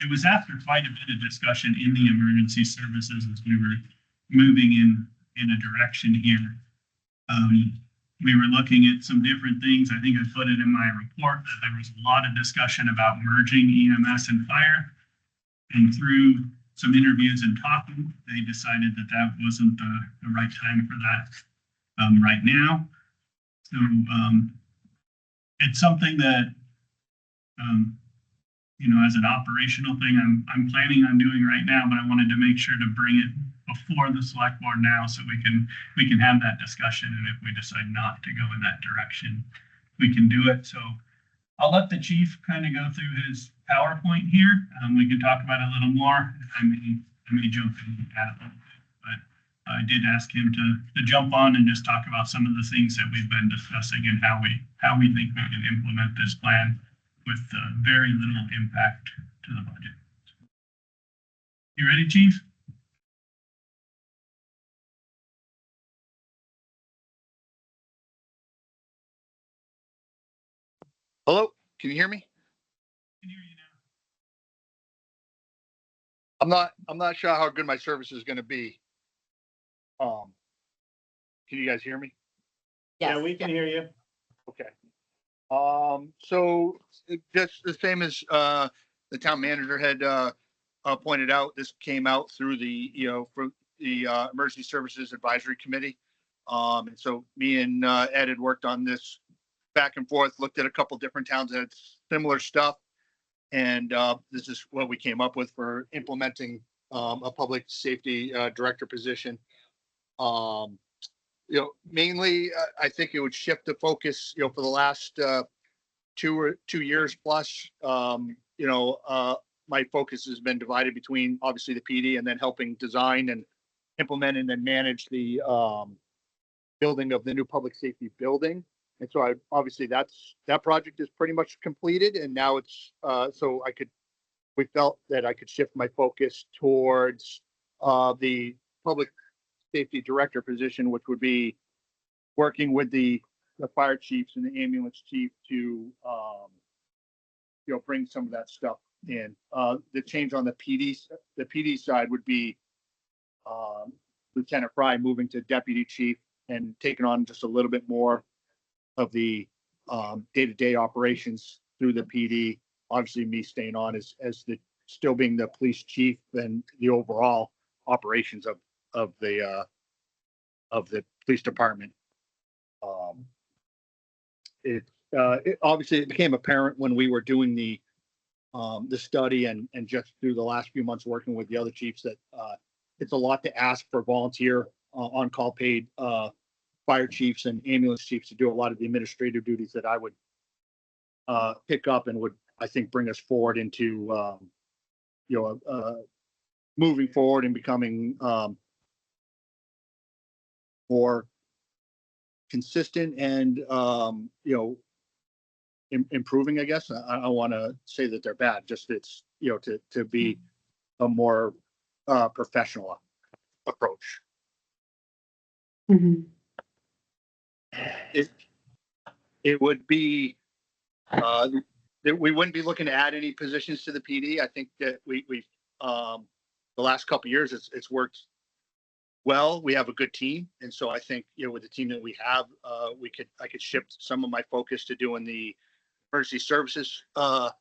it was after quite a bit of discussion in the emergency services as we were moving in a direction here. We were looking at some different things. I think I put it in my report that there was a lot of discussion about merging EMS and fire. And through some interviews and talking, they decided that that wasn't the right time for that right now. So it's something that, as an operational thing, I'm planning on doing right now, but I wanted to make sure to bring it before the select board now so we can have that discussion. And if we decide not to go in that direction, we can do it. So I'll let the chief kind of go through his PowerPoint here. We can talk about it a little more. I may jump in and add a little bit, but I did ask him to jump on and just talk about some of the things that we've been discussing and how we think we can implement this plan with very little impact to the budget. You ready, Chief? Hello, can you hear me? Can hear you now. I'm not sure how good my service is gonna be. Can you guys hear me? Yes. we can hear you. Okay. So just the same as, the town manager had, pointed out, this came out through the, from the, Emergency Services Advisory Committee. And so me and, Ed had worked on this back and forth, looked at a couple different towns that had similar stuff. And, this is what we came up with for implementing, a public safety, director position. Mainly, I think it would shift the focus, for the last 2 years plus. My focus has been divided between obviously the PD and then helping design and implement and then manage the building of the new public safety building. And so obviously that project is pretty much completed, and now it's we felt that I could shift my focus towards the public safety director position, which would be working with the fire chiefs and the ambulance chief to, bring some of that stuff in. The change on the PD side would be Lieutenant Fry moving to deputy chief and taking on just a little bit more of the day-to-day operations through the PD. Obviously, me staying on as still being the police chief and the overall operations of the police department. It obviously it became apparent when we were doing the study and just through the last few months working with the other chiefs that it's a lot to ask for volunteer on-call paid fire chiefs and ambulance chiefs to do a lot of the administrative duties that I would pick up and would, I think, bring us forward into moving forward and becoming more consistent and improving. I guess I want to say that they're bad. Just it's to be a more professional approach. Mhm. It would be that we wouldn't be looking to add any positions to the PD. I think that we've the last couple of years it's worked well. We have a good team, and so I think with the team that we have, I could shift some of my focus to doing the emergency services. Sorry,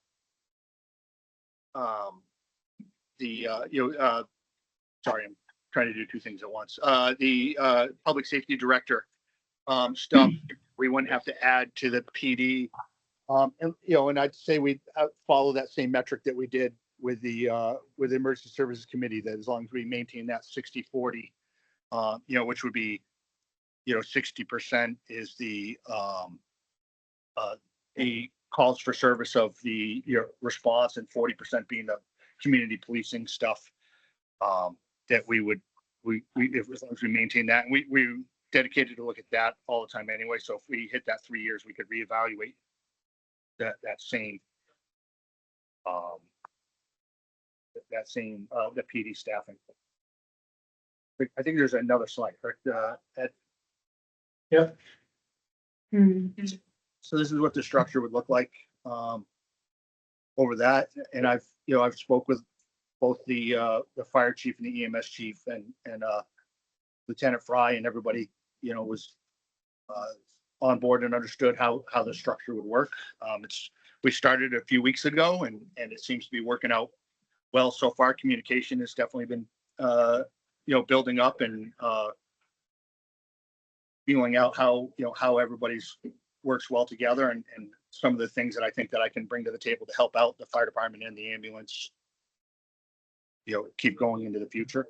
I'm trying to do two things at once. The public safety director stuff we wouldn't have to add to the PD. And I'd say we follow that same metric that we did with the emergency services committee, that as long as we maintain that 60-40, which would be 60% is the calls for service of the response, and 40% being the community policing stuff. That we as long as we maintain that, and we dedicated to look at that all the time anyway. So if we hit that 3 years, we could reevaluate that same the PD staffing. I think there's another slide, correct? Ed? Yep. So this is what the structure would look like over that. And I've spoke with both the fire chief and the EMS chief and Lieutenant Fry, and everybody was on board and understood how the structure would work. We started a few weeks ago, and it seems to be working out well so far. Communication has definitely been building up and feeling out how everybody's works well together, and some of the things that I think that I can bring to the table to help out the fire department and the ambulance keep going into the future.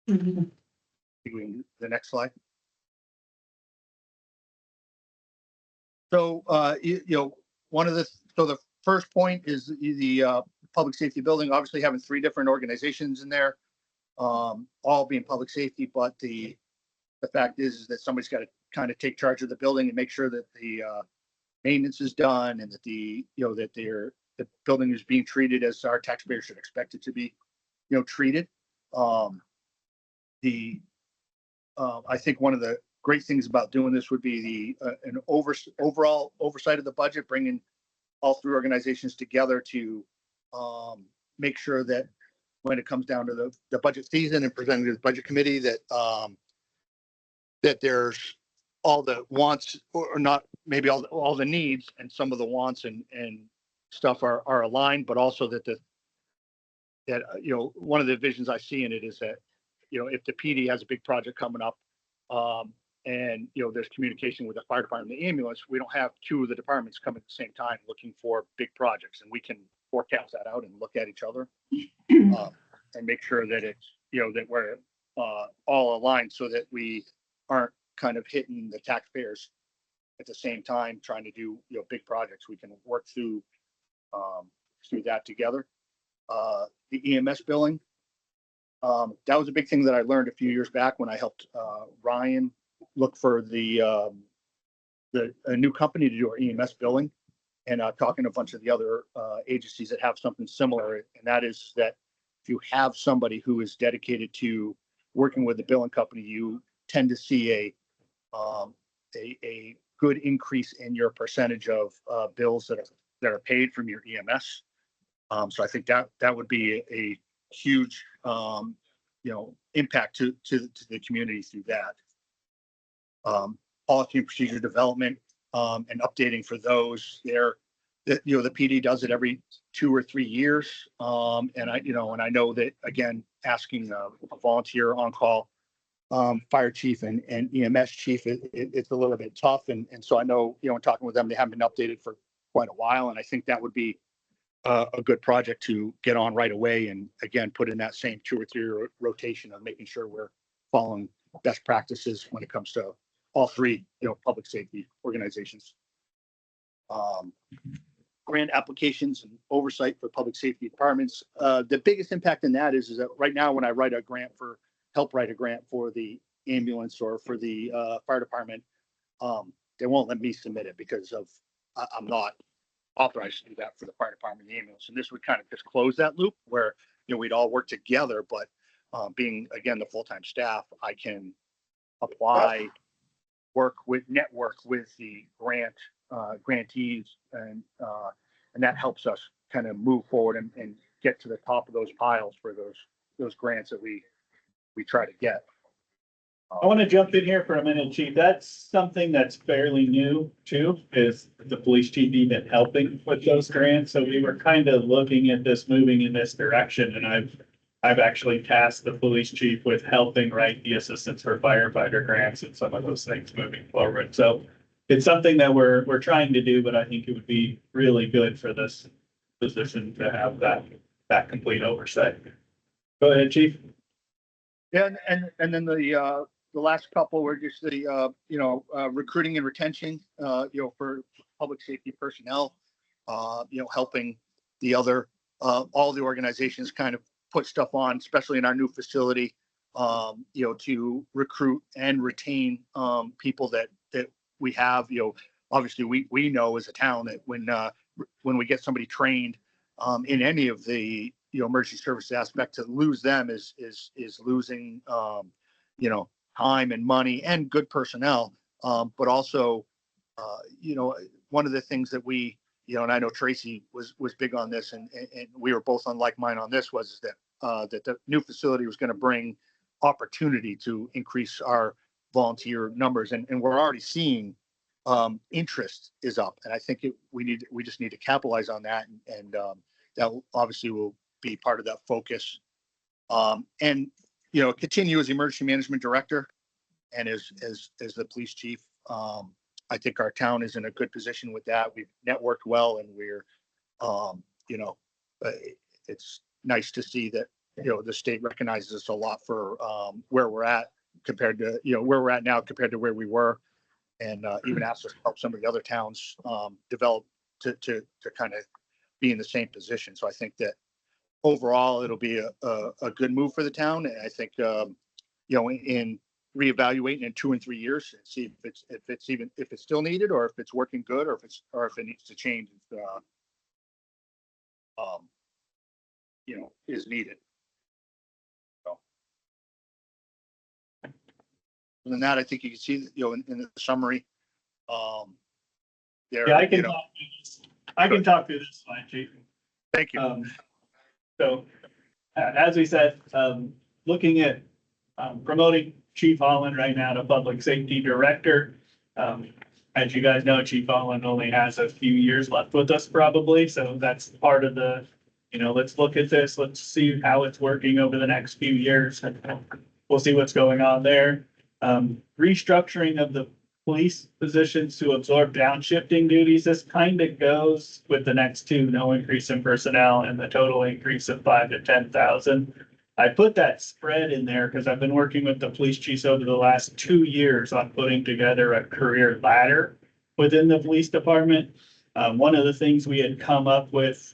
Mhm. The next slide. So so the first point is the public safety building, obviously having 3 different organizations in there, all being public safety, but the fact is that somebody's got to kind of take charge of the building and make sure that the maintenance is done and that the building is being treated as our taxpayers should expect it to be, treated. I think one of the great things about doing this would be an overall oversight of the budget, bringing all 3 organizations together to make sure that when it comes down to the budget season and presenting to the budget committee, that that there's all the wants or not, maybe all the needs, and some of the wants and stuff are aligned, but also that one of the visions I see in it is that, if the PD has a big project coming up, and there's communication with the fire department and the ambulance, we don't have 2 of the departments come at the same time looking for big projects, and we can forecast that out and look at each other and make sure that it's, that we're all aligned, so that we aren't kind of hitting the taxpayers at the same time trying to do big projects. We can work through that together. The EMS billing, that was a big thing that I learned a few years back when I helped Ryan look for a new company to do our EMS billing, and talking to a bunch of the other agencies that have something similar. And that is that if you have somebody who is dedicated to working with the billing company, you tend to see a good increase in your percentage of bills that are paid from your EMS. So I think that would be a huge impact to the community through that. Policy and procedure development and updating for those. The PD does it every 2 or 3 years, and I know that, again, asking a volunteer on call fire chief and EMS chief, it's a little bit tough, and so I know, in talking with them, they haven't been updated for quite a while, and I think that would be a good project to get on right away, and again, put in that same 2 or 3 year rotation of making sure we're following best practices when it comes to all 3 public safety organizations. Grant applications and oversight for public safety departments. The biggest impact in that is that right now, when I write a grant for the ambulance or for the fire department, they won't let me submit it because I'm not authorized to do that for the fire department and the ambulance. And this would kind of just close that loop where, we'd all work together, but being, again, the full-time staff, I can apply, network with the grantees, and that helps us kind of move forward and get to the top of those piles for those grants that we try to get. I want to jump in here for a minute, Chief. That's something that's fairly new too, is the police chief even helping with those grants. So we were kind of looking at this, moving in this direction, and I've actually tasked the police chief with helping write the assistance for firefighter grants and some of those things moving forward. So it's something that we're trying to do, but I think it would be really good for this position to have that complete oversight. Go ahead, Chief. Yeah, and then the last couple were just the recruiting and retention, for public safety personnel, helping the other all the organizations kind of put stuff on, especially in our new facility, to recruit and retain people that we have. Obviously we know as a town that when we get somebody trained in any of the emergency service aspect, to lose them is losing time and money and good personnel, but also one of the things that we and I know Tracy was big on this, and we were both on like mind on this, was that the new facility was going to bring opportunity to increase our volunteer numbers, and we're already seeing interest is up, and I think we just need to capitalize on that, and that obviously will be part of that focus, and continue as emergency management director and as the police chief. I think our town is in a good position with that. We've networked well, and we're it's nice to see that the state recognizes us a lot for where we're at compared to where we're at now compared to where we were, and even asked us to help some of the other towns develop to kind of be in the same position. So I think that overall, it'll be a good move for the town. And I think, in reevaluating in 2 and 3 years and see if it's still needed or if it's working good or if it needs to change, is needed. So. Other than that, I think you can see, in the summary, there, Yeah, I can talk through this. I can talk through this slide, Chief. thank you. So, as we said, looking at promoting Chief Holland right now to Public Safety Director. As you guys know, Chief Holland only has a few years left with us probably, so that's part of the, let's look at this, let's see how it's working over the next few years. We'll see what's going on there. Restructuring of the police positions to absorb downshifting duties. This kind of goes with the next two, no increase in personnel and the total increase of 5,000 to 10,000. I put that spread in there because I've been working with the police chiefs over the last 2 years on putting together a career ladder within the police department. One of the things we had come up with,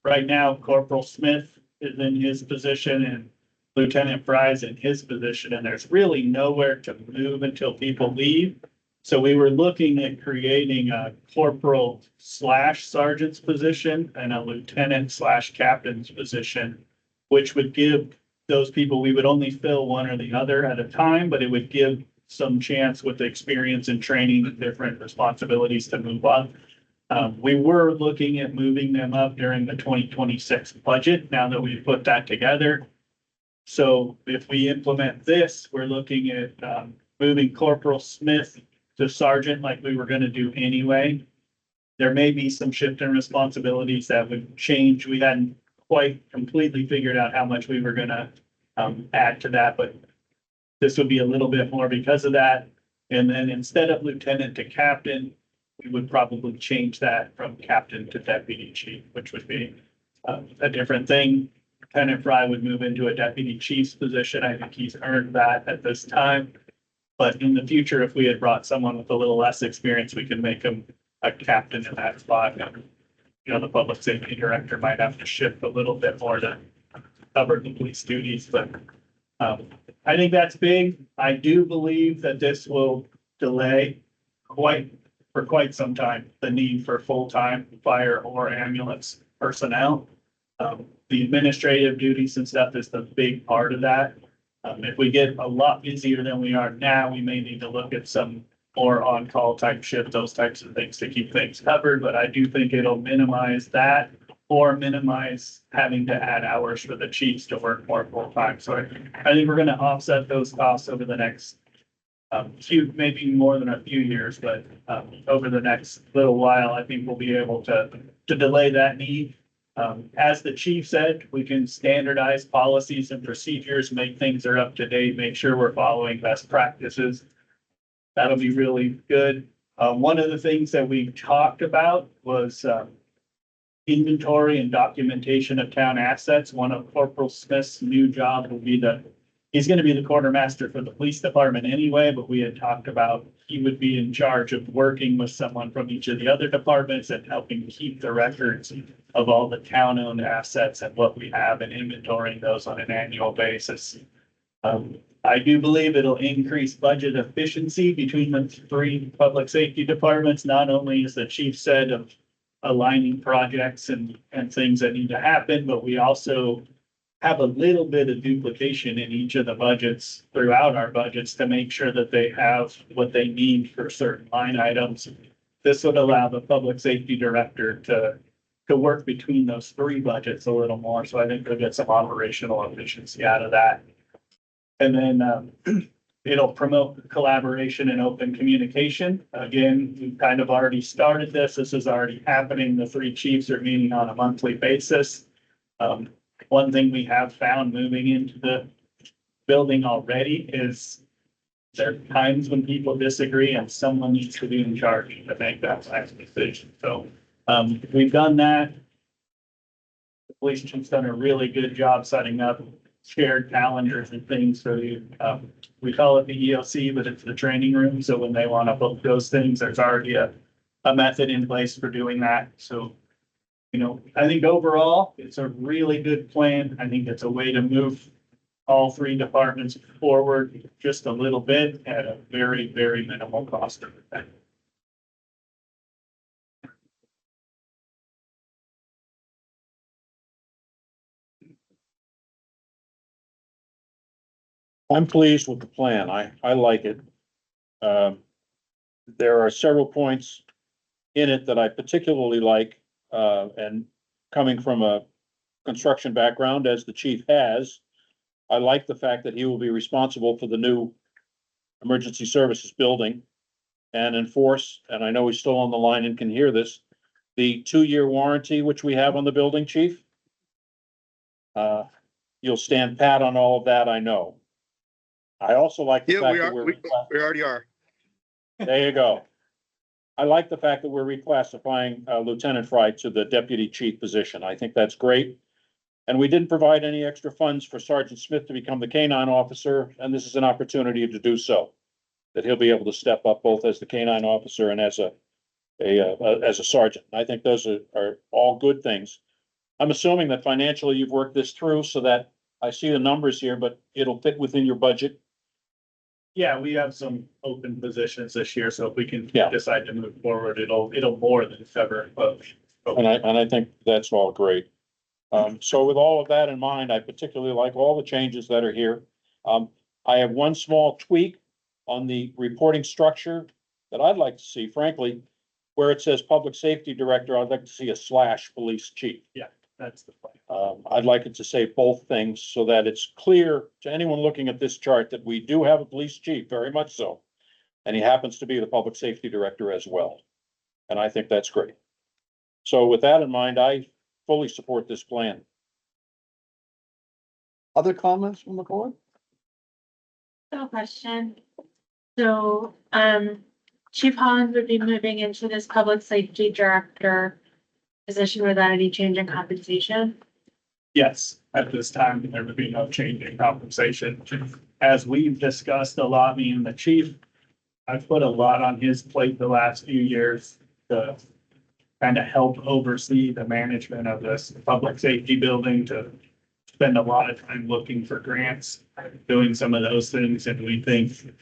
right now, Corporal Smith is in his position and Lieutenant Fry's in his position, and there's really nowhere to move until people leave. So we were looking at creating a corporal/sergeant's position and a lieutenant/captain's position, which would give those people, we would only fill one or the other at a time, but it would give some chance with the experience and training and different responsibilities to move on. We were looking at moving them up during the 2026 budget, now that we've put that together. So if we implement this, we're looking at moving Corporal Smith to sergeant like we were gonna do anyway. There may be some shift in responsibilities that would change. We hadn't quite completely figured out how much we were gonna add to that, but this would be a little bit more because of that. And then instead of lieutenant to captain, we would probably change that from captain to deputy chief, which would be a different thing. Lieutenant Fry would move into a deputy chief's position. I think he's earned that at this time. But in the future, if we had brought someone with a little less experience, we could make him a captain in that spot. The public safety director might have to shift a little bit more to cover the police duties, but I think that's big. I do believe that this will delay for quite some time, the need for full-time fire or ambulance personnel. The administrative duties and stuff is the big part of that. If we get a lot busier than we are now, we may need to look at some more on-call type shift, those types of things to keep things covered, but I do think it'll minimize that or minimize having to add hours for the chiefs to work more full-time. So I think we're gonna offset those costs over the next maybe more than a few years, but over the next little while, I think we'll be able to delay that need. As the chief said, we can standardize policies and procedures, make things are up to date, make sure we're following best practices. That'll be really good. One of the things that we talked about was inventory and documentation of town assets. One of Corporal Smith's new job will be he's going to be the quartermaster for the police department anyway, but we had talked about he would be in charge of working with someone from each of the other departments and helping keep the records of all the town-owned assets and what we have and inventorying those on an annual basis. I do believe it'll increase budget efficiency between the 3 public safety departments. Not only, as the chief said, of aligning projects and things that need to happen, but we also have a little bit of duplication in each of the budgets throughout our budgets to make sure that they have what they need for certain line items. This would allow the public safety director to work between those 3 budgets a little more. So I think they'll get some operational efficiency out of that. And then it'll promote collaboration and open communication. Again, we've kind of already started this. This is already happening. The 3 chiefs are meeting on a monthly basis. One thing we have found moving into the building already is there are times when people disagree and someone needs to be in charge to make that last decision. So we've done that. The police chief's done a really good job setting up shared calendars and things. So we call it the EOC, but it's the training room. So when they want to book those things, there's already a a method in place for doing that. So, you know, I think overall, it's a really good plan. I think it's a way to move all three departments forward just a little bit at a very, very minimal cost. I'm pleased with the plan. I like it. There are several points in it that I particularly like, and coming from a construction background, as the chief has, I like the fact that he will be responsible for the new emergency services building and enforce, and I know he's still on the line and can hear this, the 2-year warranty which we have on the building, chief. You'll stand pat on all of that, I know. I also like the Yeah, fact we that are, we're. we already are. There you go. I like the fact that we're reclassifying Lieutenant Fry to the deputy chief position. I think that's great. And we didn't provide any extra funds for Sergeant Smith to become the K-9 officer, and this is an opportunity to do so. That he'll be able to step up both as the K-9 officer and as a sergeant. I think those are all good things. I'm assuming that financially you've worked this through so that I see the numbers here, but it'll fit within your budget. Yeah, we have some open positions this year, so if we can Yeah. decide to move forward, it'll more than cover both. And I think that's all great. So with all of that in mind, I particularly like all the changes that are here. I have one small tweak on the reporting structure that I'd like to see, frankly, where it says public safety director, I'd like to see a / police chief. That's the plan. I'd like it to say both things so that it's clear to anyone looking at this chart that we do have a police chief, very much so. And he happens to be the public safety director as well. And I think that's great. So with that in mind, I fully support this plan. Other comments from the board? No question. So, Chief Holland would be moving into this public safety director position without any change in compensation. Yes, at this time, there would be no change in compensation. As we've discussed a lot, me and the chief, I've put a lot on his plate the last few years to kind of help oversee the management of this public safety building, to spend a lot of time looking for grants, doing some of those things, and we think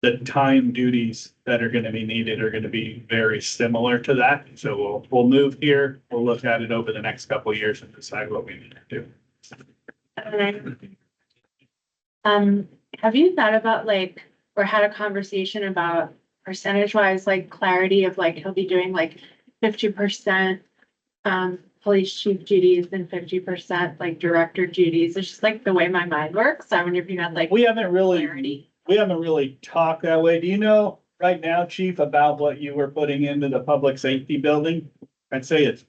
the time duties that are gonna be needed are gonna be very similar to that. So we'll move here, we'll look at it over the next couple of years and decide what we need to do. Have you thought about like, or had a conversation about percentage wise, like clarity of like, he'll be doing like 50% police chief duties and 50% like director duties? It's just like the way my mind works. I wonder if you had like We haven't really clarity. talked that way. Do you know right now, chief, about what you were putting into the public safety building? I'd say it's,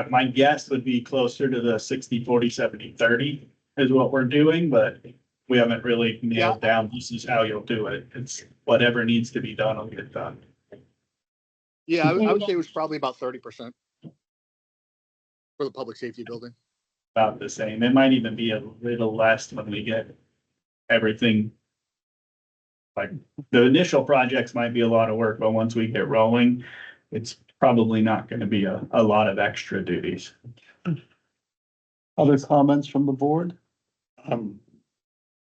my guess would be closer to the 60-40-70-30 is what we're doing, but we haven't really nailed down, this is how you'll do it. It's whatever needs to be done will get done. Yeah, I would say it was probably about 30% for the public safety building. About the same. It might even be a little less when we get everything. Like the initial projects might be a lot of work, but once we get rolling, it's probably not gonna be a lot of extra duties. Other comments from the board?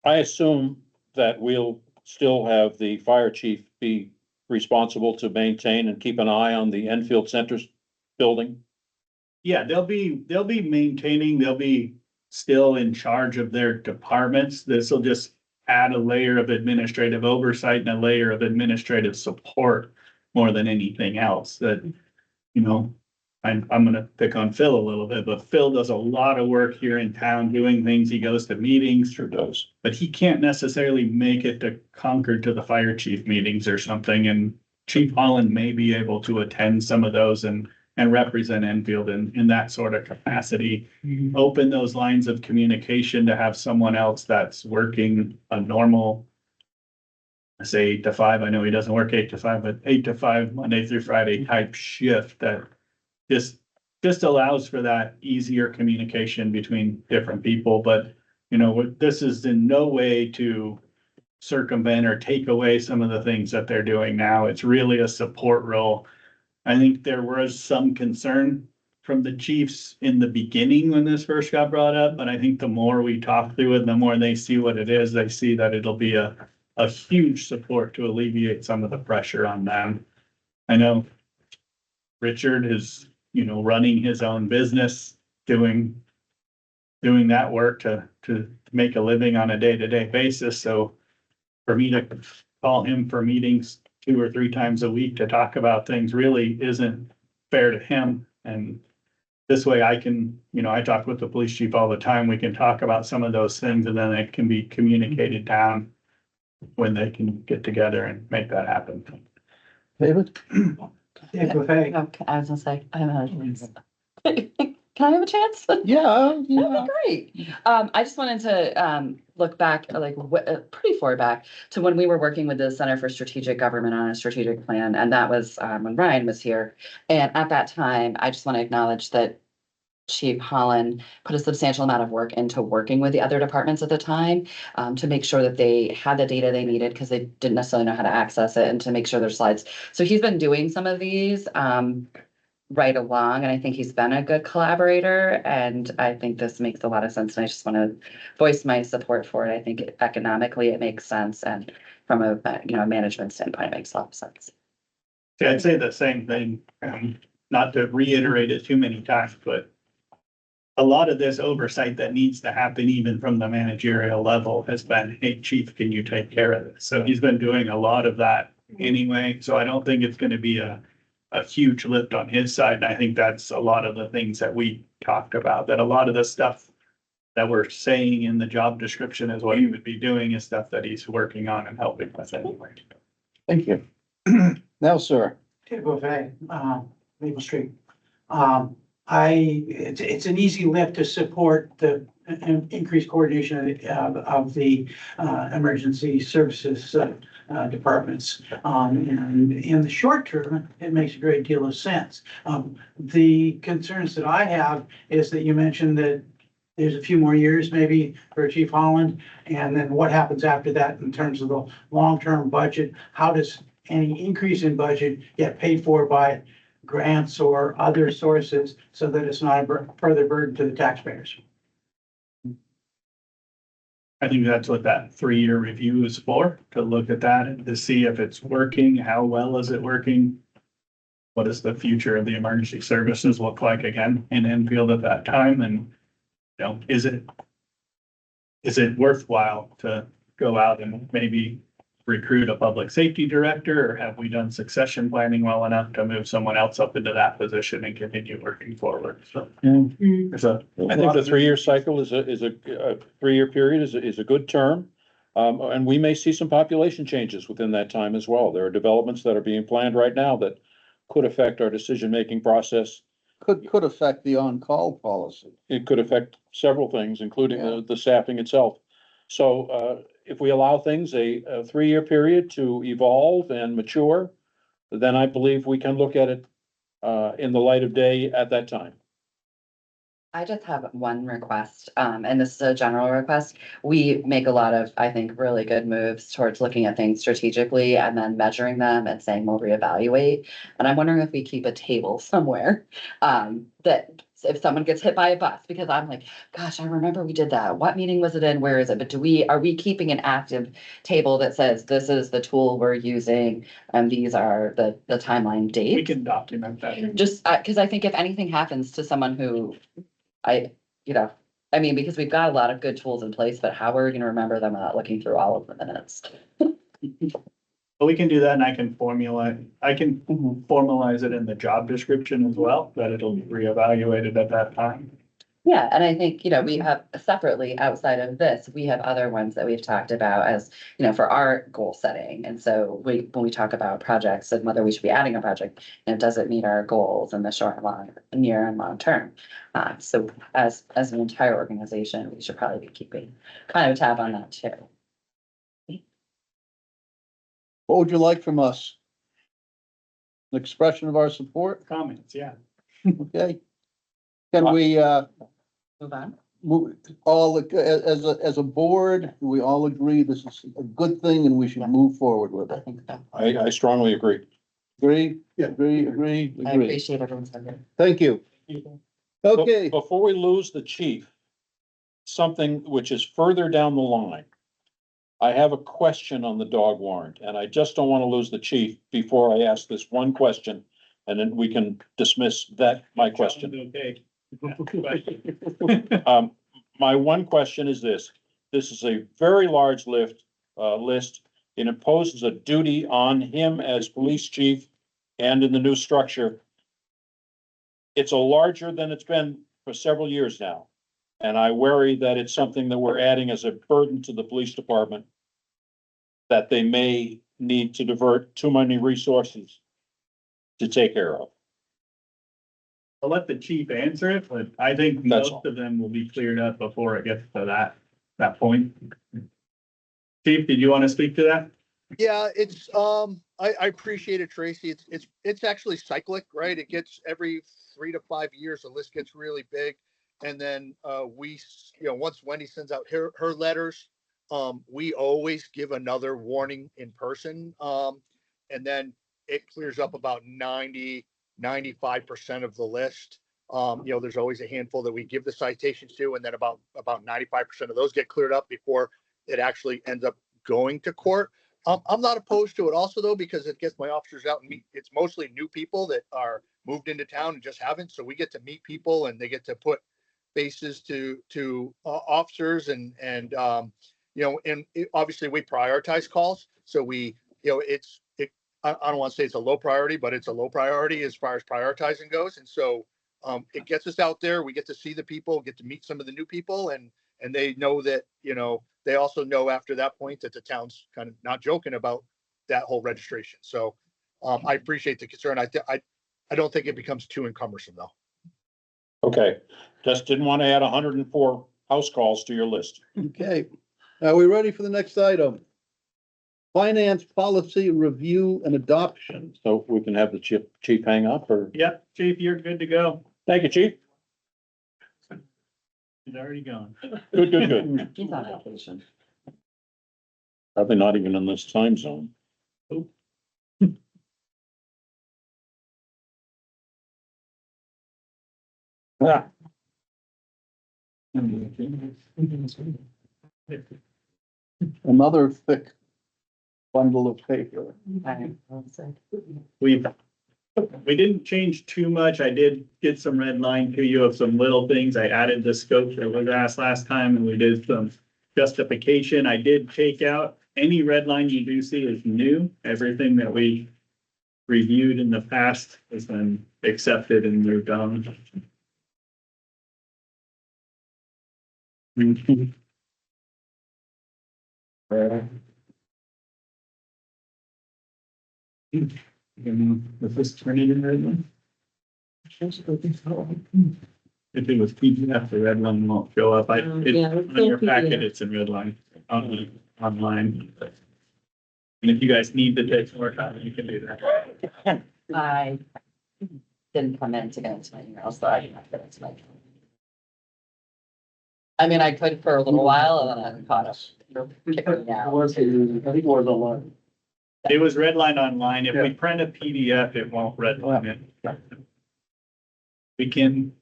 I assume that we'll still have the fire chief be responsible to maintain and keep an eye on the Enfield Center's building. Yeah, they'll be maintaining, they'll be still in charge of their departments. This will just add a layer of administrative oversight and a layer of administrative support more than anything else. That, you know, I'm gonna pick on Phil a little bit, but Phil does a lot of work here in town doing things. He goes to meetings, Sure does. but he can't necessarily make it to Concord to the fire chief meetings or something. And Chief Holland may be able to attend some of those and represent Enfield in that sort of capacity. Open those lines of communication to have someone else that's working a normal, I say 8 to 5. I know he doesn't work 8 to 5, but 8 to 5, Monday through Friday type shift that just allows for that easier communication between different people. But, you know, this is in no way to circumvent or take away some of the things that they're doing now. It's really a support role I think there was some concern from the chiefs in the beginning when this first got brought up, but I think the more we talk through it, the more they see what it is, they see that it'll be a huge support to alleviate some of the pressure on them. I know Richard is, running his own business, doing that work to make a living on a day-to-day basis. So for me to call him for meetings 2 or 3 times a week to talk about things really isn't fair to him. And this way I can, I talk with the police chief all the time. We can talk about some of those things and then it can be communicated down when they can get together and make that happen. David? Okay, I was gonna say, I have a chance. Can I have a chance? Yeah, Oh, great. I just wanted to look back, like pretty far back to when we were working with the Center for Strategic Government on a strategic plan, and that was when Ryan was here. And at that time, I just want to acknowledge that Chief Holland put a substantial amount of work into working with the other departments at the time to make sure that they had the data they needed because they didn't necessarily know how to access it and to make sure their slides. So he's been doing some of these right along, and I think he's been a good collaborator, and I think this makes a lot of sense, and I just want to voice my support for it. I think economically it makes sense, and from a management standpoint, it makes a lot of sense. See, I'd say the same thing, not to reiterate it too many times, but a lot of this oversight that needs to happen even from the managerial level has been, hey, chief, can you take care of this? So he's been doing a lot of that anyway, so I don't think it's gonna be a huge lift on his side. And I think that's a lot of the things that we talked about, that a lot of the stuff that we're saying in the job description is what he would be doing is stuff that he's working on and helping with anyway. Thank you. Now, sir. Ted Beauvais, Maple Street. It's an easy lift to support the increased coordination of the emergency services departments. And in the short term, it makes a great deal of sense. The concerns that I have is that you mentioned that there's a few more years maybe for Chief Holland, and then what happens after that in terms of the long-term budget? How does any increase in budget get paid for by grants or other sources so that it's not a further burden to the taxpayers? I think that's what that 3-year review is for, to look at that and to see if it's working, how well is it working? What does the future of the emergency services look like again in Enfield at that time? And, is it worthwhile to go out and maybe recruit a public safety director, or have we done succession planning well enough to move someone else up into that position and continue working forward? So there's I think the 3-year cycle is a 3-year period is a good term. And we may see some population changes within that time as well. There are developments that are being planned right now that could affect our decision-making process. Could affect the on-call policy. It could affect several things, including the staffing itself. So, if we allow things a 3-year period to evolve and mature, then I believe we can look at it in the light of day at that time. I just have one request, and this is a general request. We make a lot of, I think, really good moves towards looking at things strategically and then measuring them and saying we'll reevaluate. And I'm wondering if we keep a table somewhere that if someone gets hit by a bus, because I'm like, gosh, I remember we did that. What meeting was it in? Where is it? But are we keeping an active table that says this is the tool we're using and these are the timeline dates? we can document that. Just because I think if anything happens to someone who because we've got a lot of good tools in place, but how are we gonna remember them without looking through all of the minutes? But we can do that, and I can formalize it in the job description as well, that it'll be reevaluated at that time. Yeah, and I think, we have separately outside of this, we have other ones that we've talked about as, for our goal setting. And so when we talk about projects and whether we should be adding a project, does it meet our goals in the short and near and long term? So as an entire organization, we should probably be keeping kind of a tab on that too. What would you like from us? An expression of our support? Comments, yeah. Okay. Can we, Move on. move, as a board, we all agree this is a good thing and we should move forward with I it? think so. I strongly agree. Agree? Yeah. Agree. I appreciate everyone's time. Thank you. Okay, Before we lose the chief, something which is further down the line. I have a question on the dog warrant, and I just don't want to lose the chief before I ask this one question, and then we can dismiss my question. Okay. My one question is this: this is a very large list. It imposes a duty on him as police chief and in the new structure. It's a larger than it's been for several years now. And I worry that it's something that we're adding as a burden to the police department, that they may need to divert too many resources to take care of. I'll let the chief answer it, but I think That's most of them will be cleared up before it gets to that point. Chief, did you want to speak to that? Yeah, it's, I appreciate it, Tracy. It's actually cyclic, right? It gets every 3 to 5 years, the list gets really big. And then, once Wendy sends out her letters, we always give another warning in person. And then it clears up about 95% of the list. There's always a handful that we give the citations to, and then about 95% of those get cleared up before it actually ends up going to court. I'm not opposed to it also though, because it gets my officers out and meet. It's mostly new people that are moved into town and just haven't. So we get to meet people and they get to put faces to officers and obviously we prioritize calls. So I don't want to say it's a low priority, but it's a low priority as far as prioritizing goes. And so it gets us out there. We get to see the people, get to meet some of the new people, and they know that, they also know after that point that the town's kind of not joking about that whole registration. So I appreciate the concern. I don't think it becomes too encumbersome though. Okay, just didn't want to add 104 house calls to your list. okay. Are we ready for the next item? Finance policy review and adoption. So we can have the chief hang up or? Yep, chief, you're good to go. Thank you, chief. He's already gone. Good. He's on vacation. Probably not even in this time zone. Ah. Another thick bundle of paper. We didn't change too much. I did get some red line to you of some little things. I added the scope that was asked last time and we did some justification. I did take out any red line you do see is new. Everything that we reviewed in the past has been accepted and moved on. Does this turn it in red line? If it was PDF, the red line won't show up. On your packet, it's in red line online. And if you guys need to take more time, you can do that. I didn't come in to get into my email, so I didn't get into my. I mean, I could for a little while and then I caught up. Kicking me out. I think it was online. It was redlined online. If we print a PDF, it won't redline it. We can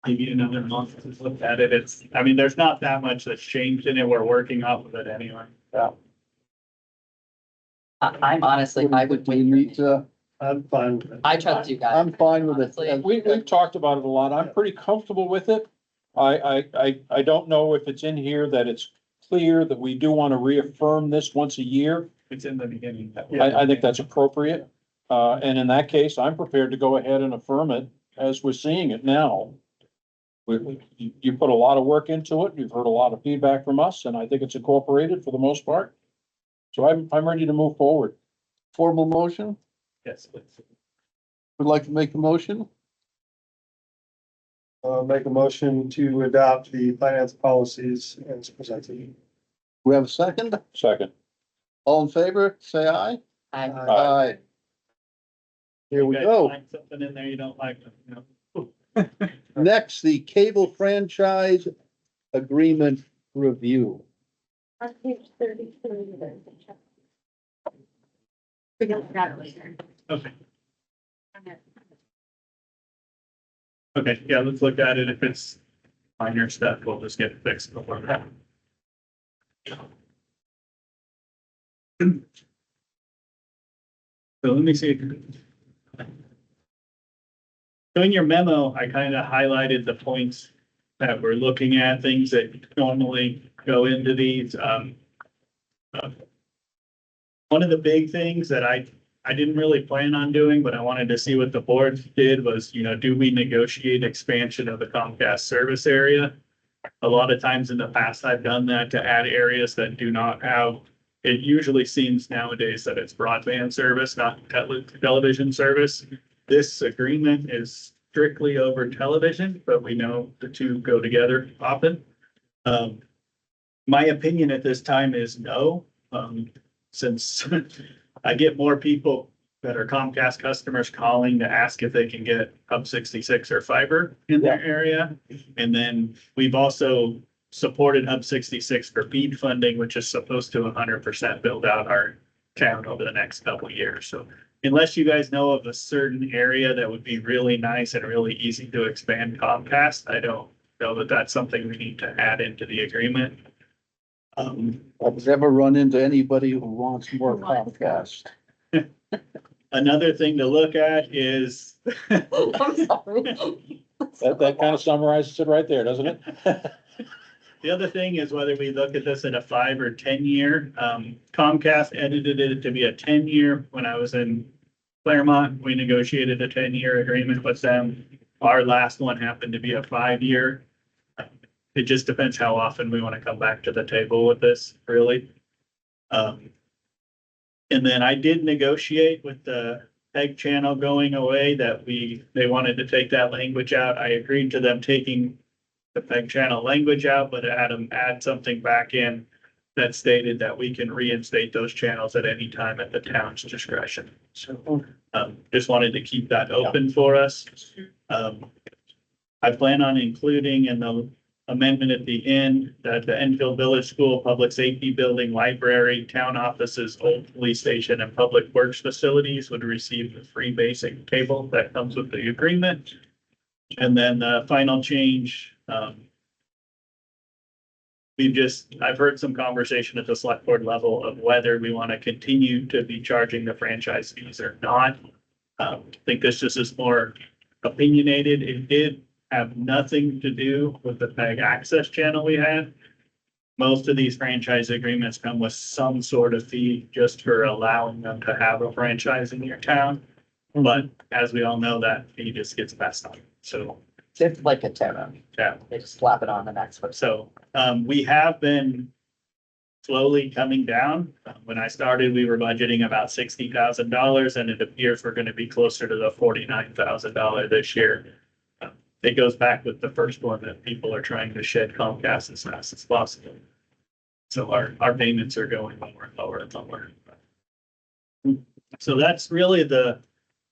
give you another month to look at it. There's not that much that's changed in it. We're working off of it anyway. Yeah. I'm honestly, I would We wait. need to, I'm fine with it. I trust you guys. I'm fine with it. Honestly. We've talked about it a lot. I'm pretty comfortable with it. I don't know if it's in here that it's clear that we do want to reaffirm this once a year. It's in the beginning. I think that's appropriate. And in that case, I'm prepared to go ahead and affirm it as we're seeing it now. You put a lot of work into it. You've heard a lot of feedback from us, and I think it's incorporated for the most part. So I'm ready to move forward. formal motion, Yes, please. would like to make a motion? Make a motion to adopt the finance policies as presented. We have a second? Second. All in favor, say aye. I, Aye. Here we You guys go. find something in there you don't like, Next, the cable franchise agreement review. On page 33, there's a check. We can look at it later. Okay. Okay, yeah, let's look at it. If it's minor stuff, we'll just get it fixed before that. So let me see. So in your memo, I kind of highlighted the points that we're looking at, things that normally go into these. One of the big things that I didn't really plan on doing, but I wanted to see what the board did was, do we negotiate expansion of the Comcast service area? A lot of times in the past, I've done that to add areas that do not have, it usually seems nowadays that it's broadband service, not television service. This agreement is strictly over television, but we know the two go together often. My opinion at this time is no, since I get more people that are Comcast customers calling to ask if they can get Hub 66 or fiber in their area. And then we've also supported Hub 66 for BEAD funding, which is supposed to 100% build out our town over the next couple of years. So unless you guys know of a certain area that would be really nice and really easy to expand Comcast, I don't know that that's something we need to add into the agreement. I've never run into anybody who wants more Comcast. Another thing to look at is That kind of summarizes it right there, doesn't it? the other thing is whether we look at this in a 5 or 10 year. Comcast edited it to be a 10-year. When I was in Claremont, we negotiated a 10-year agreement with them. Our last one happened to be a 5-year. It just depends how often we want to come back to the table with this, really. And then I did negotiate with the PEG channel going away that they wanted to take that language out. I agreed to them taking the PEG channel language out, but I had them add something back in that stated that we can reinstate those channels at any time at the town's discretion. So, just wanted to keep that open for us. I plan on including in the amendment at the end that the Enfield Village School, Public Safety Building, Library, Town Offices, Old Police Station, and Public Works Facilities would receive the free basic cable that comes with the agreement. And then the final change, I've heard some conversation at the select board level of whether we want to continue to be charging the franchise fees or not. I think this just is more opinionated. It did have nothing to do with the PEG access channel we had. Most of these franchise agreements come with some sort of fee just for allowing them to have a franchise in your town. But as we all know, that fee just gets passed on. So, It's like a terror. yeah. They just slap it on the next one. So, we have been slowly coming down. When I started, we were budgeting about $60,000 and it appears we're going to be closer to the $49,000 this year. It goes back with the first one that people are trying to shed Comcast as fast as possible. So our payments are going lower and lower and lower. So that's really the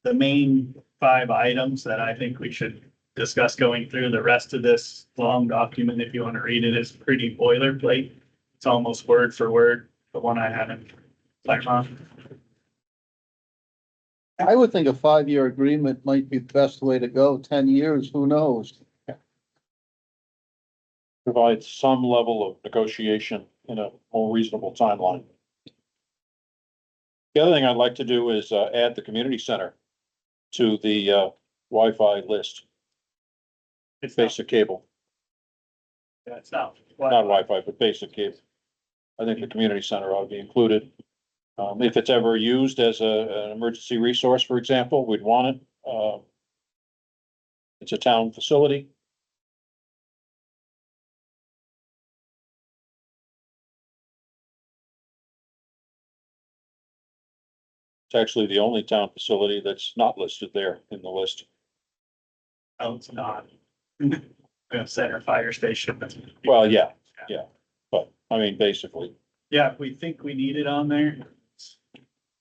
main 5 items that I think we should discuss going through. The rest of this long document, if you want to read it, is pretty boilerplate. It's almost word for word, the one I had in Claremont. I would think a 5-year agreement might be the best way to go. 10 years, who knows? Provide some level of negotiation in a more reasonable timeline. The other thing I'd like to do is add the community center to the Wi-Fi list, It's not, basic cable, it's not. not Wi-Fi, but basic cable. I think the community center ought to be included. If it's ever used as an emergency resource, for example, we'd want it. It's a town facility. It's actually the only town facility that's not listed there in the list. No, it's not. The center fire station. Well, yeah, but I mean, basically, Yeah, if we think we need it on there.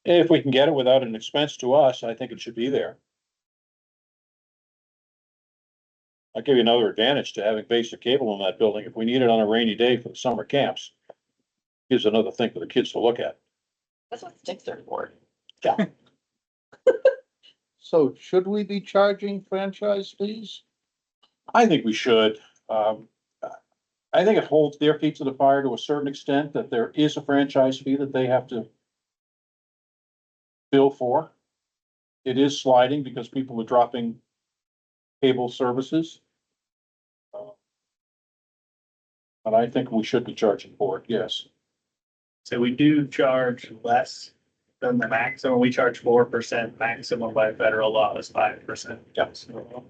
if we can get it without an expense to us, I think it should be there. I'll give you another advantage to having basic cable in that building. If we need it on a rainy day for the summer camps, gives another thing for the kids to look at. That's what sticks are for. So should we be charging franchise fees? I think we should. I think it holds their feet to the fire to a certain extent, that there is a franchise fee that they have to bill for. It is sliding because people are dropping cable services. But I think we should be charging for it, yes. So we do charge less than the maximum. We charge 4%, maximum by federal law is 5%. Yep. So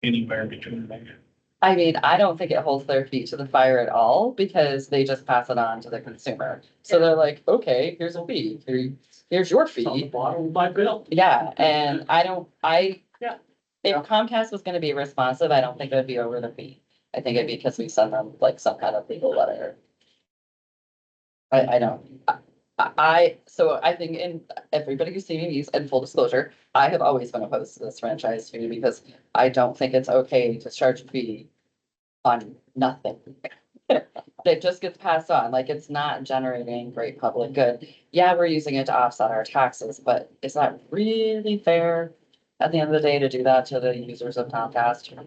anywhere between there. I mean, I don't think it holds their feet to the fire at all because they just pass it on to the consumer. So they're like, okay, here's a fee, here's your fee. Bottom of my bill. Yeah, and Yeah. if Comcast was gonna be responsive, I don't think it would be over the fee. I think it'd be because we send them like some kind of legal letter. I don't, so I think in everybody who's seen these, in full disclosure, I have always been opposed to this franchise fee because I don't think it's okay to charge a fee on nothing. That just gets passed on, like it's not generating great public good. Yeah, we're using it to offset our taxes, but is that really fair at the end of the day to do that to the users of Comcast?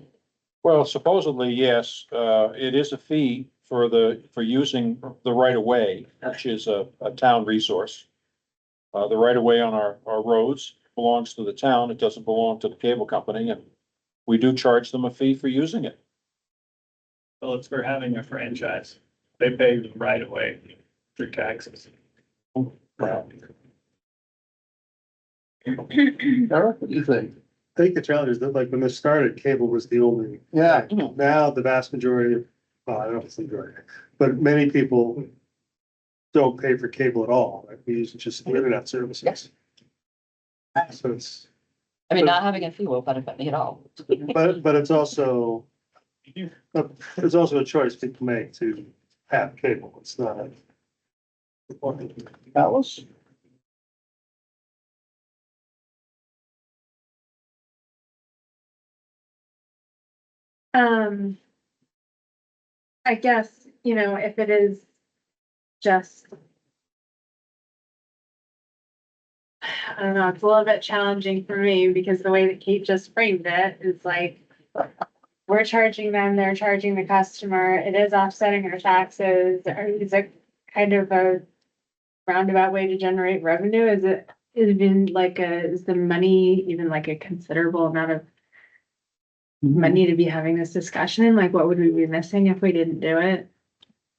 Well, supposedly, yes, it is a fee for using the right of way, which is a town resource. The right of way on our roads belongs to the town. It doesn't belong to the cable company, and we do charge them a fee for using it. Well, it's for having a franchise. They pay the right away through taxes. Eric, what do you think? I think the challenge is that like when this started, cable was the only. Yeah. Now the vast majority of, well, I don't know if it's the majority, but many people don't pay for cable at all. Right? We use just the internet services. So it's, I mean, not having a fee will benefit me at all. but it's also a choice people make to have cable. It's not. Alice? I guess, if it is just, I don't know, it's a little bit challenging for me because the way that Kate just framed it is like, we're charging them, they're charging the customer, it is offsetting our taxes, or is it kind of a roundabout way to generate revenue? Is the money even like a considerable amount of money to be having this discussion? Like, what would we be missing if we didn't do it?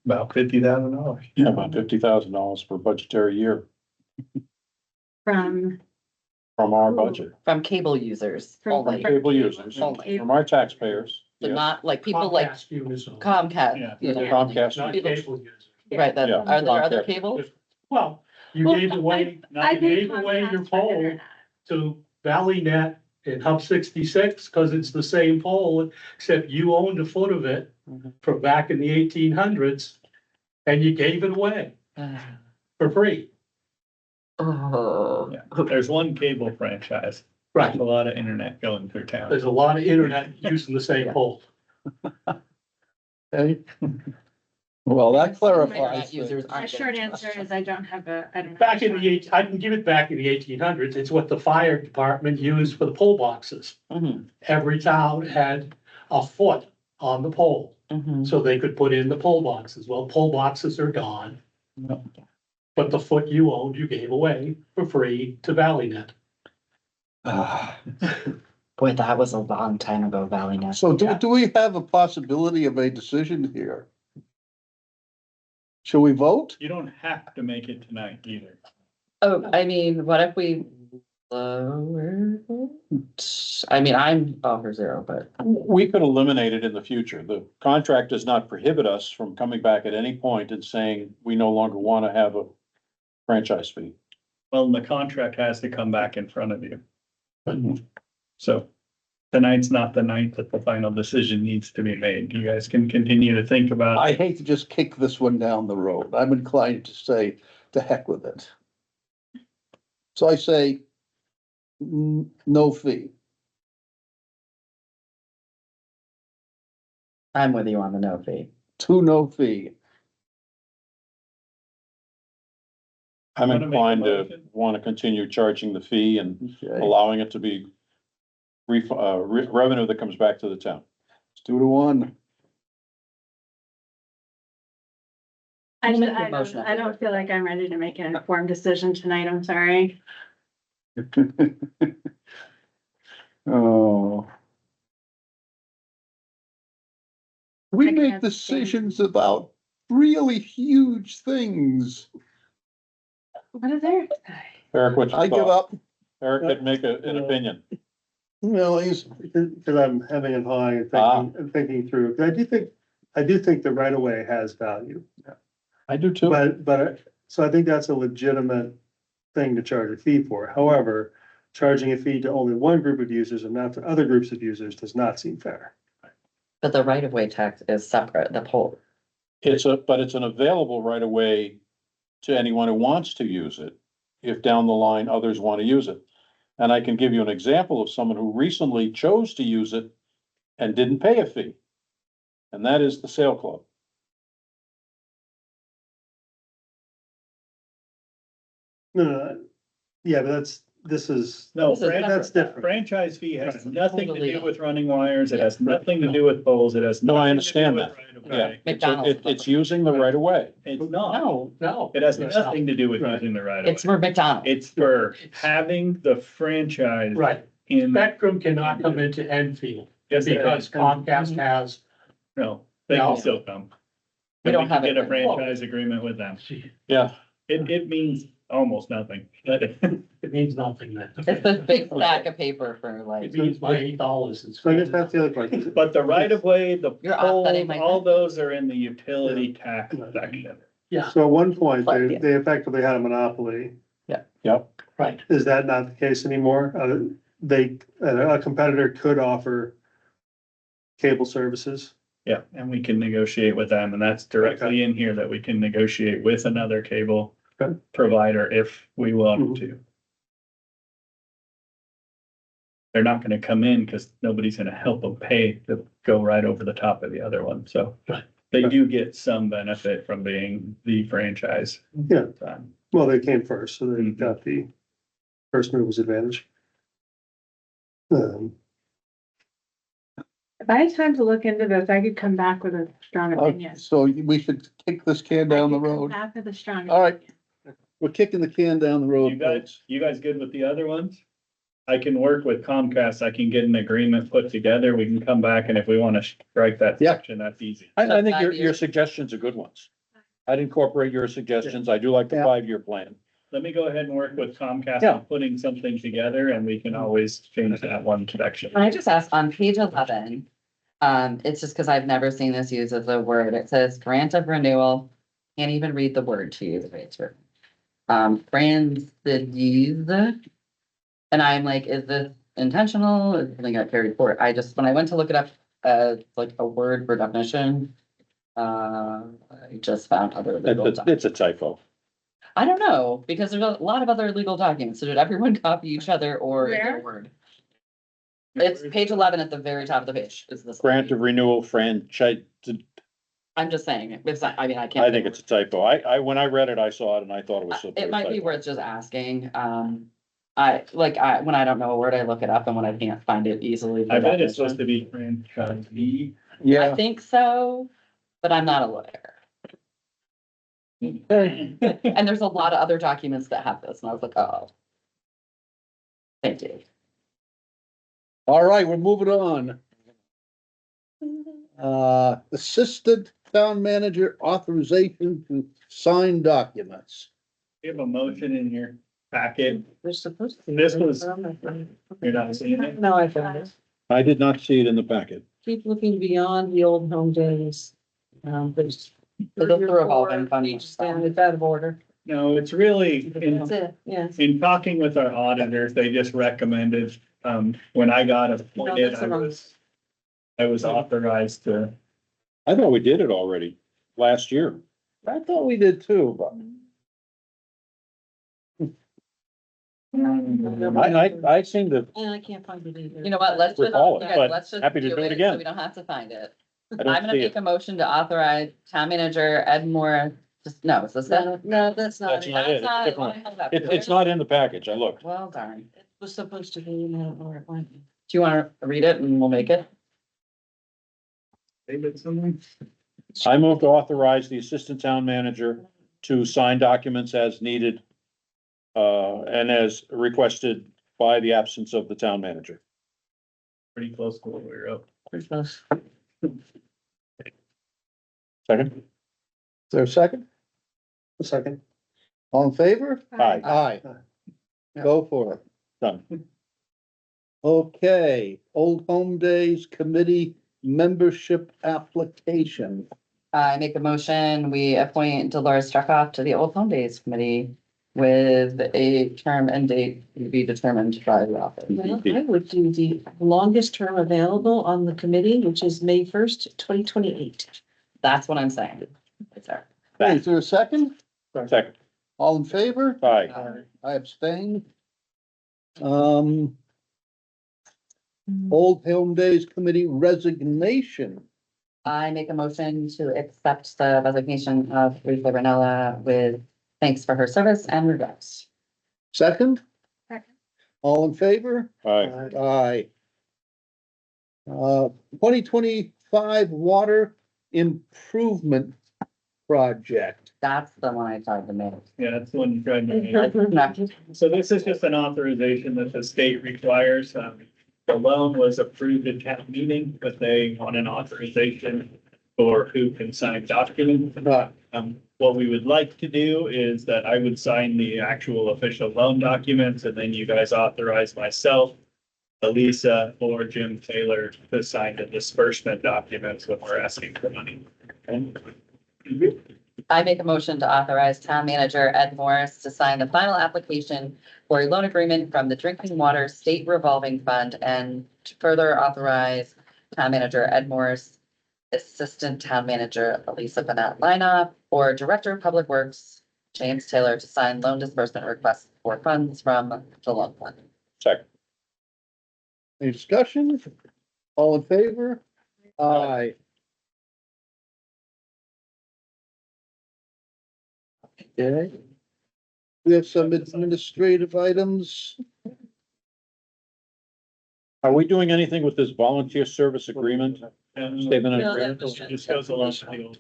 About $50,000. Yeah, about $50,000 per budgetary year From our budget, From cable users only, cable users, Only. from our taxpayers. so Yes. not like people like Comcast users. Comcast. Yeah. you know, Comcast. Not people- cable users. Right, that, Yeah. are there other Comcast. cable? Well, you Well, gave away, I you pay gave away your Comcast for pole internet. to Valley Net and Hub 66, because it's the same pole, except you owned a foot of it Mhm. from back in the 1800s, and you gave it away for free. Oh. Yeah. There's one cable franchise. Right. A lot of internet going through town. There's a lot of internet using the same pole. Okay. Well, that Internet clarifies. users things. aren't My short getting answer trusted. is I don't have I don't. Back in the I can give it back in the 1800s. It's what the fire department used for the pole boxes. Mhm, Every town had a foot on the pole, mhm. so they could put in the pole boxes. Well, pole boxes are gone. Yep. But the foot you owned, you gave away for free to Valley Net. Boy, that was a long time ago, Valley Net. So do we have a possibility of a decision here? Shall we vote? You don't have to make it tonight either. Oh, I mean, what if we lower it? I mean, I'm all for zero, but We could eliminate it in the future. The contract does not prohibit us from coming back at any point and saying we no longer want to have a franchise fee. Well, the contract has to come back in front of you. So tonight's not the night that the final decision needs to be made. You guys can continue to think about. I hate to just kick this one down the road. I'm inclined to say, to heck with it. So I say, no fee. I'm with you on the no fee. No fee. I'm Wanna make a inclined to motion? want to continue charging the fee and Okay. allowing it to be revenue that comes back to the town. It's 2-1. I'll make the motion. I don't feel like I'm ready to make an informed decision tonight. I'm sorry. Oh. We I make can't decisions about really huge things. What is there? Eric, what's I your give thought? up. Eric didn't make an opinion. Well, he's, Because I'm having and hawing and Ah. thinking, and thinking through, 'cause I do think the right of way has value. I do too. So I think that's a legitimate thing to charge a fee for. However, charging a fee to only one group of users and not to other groups of users does not seem fair. But the right of way tax is separate, the pole. But it's an available right of way to anyone who wants to use it, if down the line others want to use it. And I can give you an example of someone who recently chose to use it and didn't pay a fee. And that is the Sail Club. No, yeah, but this is. No, This is That's different. franchise fee has Right. nothing to Totally do not. with running wires. It has nothing to do with poles. It has. No, I nothing to do understand with that. right of Yeah, way. McDonald's. it's using the right of way. It's not. No, It has Right. nothing to do with Right. using the right of it's way. for McDonald's. It's for having the franchise Right, in. Spectrum cannot come into Enfield Yes, it because is. Comcast has, No, they No. can still come. We And don't we have can it get a right now. franchise agreement with them. Yeah, It means almost nothing. it means nothing then. It's this big stack of paper for It like, means my $8 is. So I guess that's the other part. But the right of way, the You're poles, offsetting my all tax. those are in the utility tax section. Yeah, So at one point, But, yeah. they effectively had a monopoly. yep. right. Is that not the case anymore? A competitor could offer cable services. Yeah, and we can negotiate with them, and that's directly in here that we can negotiate with another cable Okay. provider if we want to. They're not gonna come in because nobody's gonna help them pay to go right over the top of the other one, so. Right. They do get some benefit from being the franchise. Yeah. Um, Well, they came first, so they Mhm. got the first mover's advantage. If I had time to look into this, I could come back with a strong opinion. So we should kick this can down the I could come road. Back with a strong. All right. opinion. We're kicking the can down the road, folks. You guys good with the other ones? I can work with Comcast. I can get an agreement put together. We can come back and if we wanna strike that Yeah. section, that's easy. I think So your 5 years. suggestions are good ones. I'd incorporate your suggestions. I do like the Yeah. 5-year plan. Let me go ahead and work with Comcast Yeah. on putting something together and we can always change that one section. Can I just ask on page 11, it's just because I've never seen this used as a word. It says grant of renewal. Can't even read the word to you the way it's written. Francis. And I'm like, is this intentional? Is something got carried forward? When I went to look it up, like a word for definition, I just found other legal. It's a typo. I don't know, because there's a lot of other legal documents. So did everyone copy each other or is it a Where? word? It's page 11 at the very top of the page. Is this? Grant of renewal franchise, I'm just saying, it's not, I mean, I can't. I think it's a typo. When I read it, I saw it and I thought it was. simply a It might be typo. worth just asking. When I don't know a word, I look it up and when I can't find it easily. I bet it's supposed to be franchisee. I Yeah. think so, but I'm not a lawyer. And there's a lot of other documents that have this and I was like, oh. Thank you. All right, we're moving on. Assistant town manager authorization to sign documents. We have a motion in your packet. They're supposed to. This was- You're not seeing it? No, I found it. I did not see it in the packet. Keep looking beyond the old home days. There's. So those are revolving fund each And time. it's out of order. No, it's really, That's it, yes. in talking with our auditors, they just recommended, when I got appointed, that's the wrong- I was authorized to. I thought we did it already last year. I thought we did too, but I seem to, I can't find it either. You know what, let's just, Recall it, you guys, but let's just happy to do it again. So we don't have to find it. I I'm don't gonna see make it. a motion to authorize town manager Ed Moore, no, is this it? No, that's not That's it. not it. It's That's not it. different. Why held up? It's not in the package. I looked. Well, darn. It was supposed to be, and I don't know where it went. Do you wanna read it and we'll make it? David, something? I move to authorize the assistant town manager to sign documents as needed, and as requested by the absence of the town manager. Pretty close to what we were up. Pretty close. Second? Is there a second? A second. All in favor? Aye, Aye. Go for it. done. Okay, Old Home Days Committee membership application. I make a motion, we appoint Dolores Struckoff to the Old Home Days Committee with a term and date to be determined by the office. Well, I would do the longest term available on the committee, which is May 1st, 2028. That's what I'm saying. It's there. Is there a second? Second. All in favor? Aye. I abstain. Old Home Days Committee resignation. I make a motion to accept the resignation of Rita Ranella with thanks for her service and regrets. Second? Second. All in favor? Aye. Aye. 2025 Water Improvement Project. That's the one I tried to make. Yeah, that's the one you tried to make. No, So this is just an authorization that the state requires. The loan was approved at town meeting, but they want an authorization for who can sign documents. What we would like to do is that I would sign the actual official loan documents, and then you guys authorize myself, Elisa, or Jim Taylor to sign the disbursement documents when we're asking for money. I make a motion to authorize town manager Ed Morris to sign the final application for a loan agreement from the Drinking Water State Revolving Fund and to further authorize town manager Ed Morris, assistant town manager Elisa Bennett Lineup, or director of public works James Taylor to sign loan disbursement requests for funds from the loan fund. Second. Any discussion? All in favor? Aye. Okay. We have some administrative items. Are we doing anything with this volunteer service agreement? Statement of No, agreement? that was- Just goes along with the old.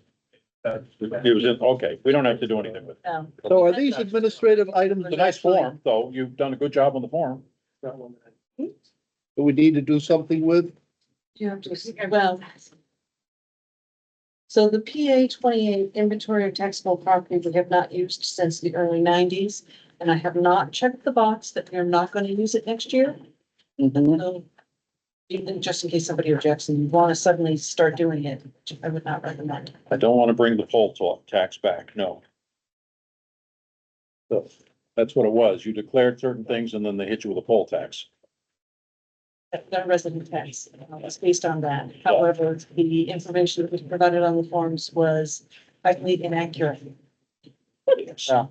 It was in, okay, we don't have to do anything with it. No. So are these administrative items? It's a nice form, though. You've done a good job on the form. Do we need to do something with? You have to, well. So the PA 28 inventory of taxable property we have not used since the early 90s. And I have not checked the box that we are not going to use it next year. So, even just in case somebody objects and you want to suddenly start doing it, I would not recommend. I don't want to bring the poll tax back, no. So, that's what it was. You declared certain things and then they hit you with a poll tax. The resident tax, it's based on that. However, the information that was provided on the forms was highly inaccurate. Yeah.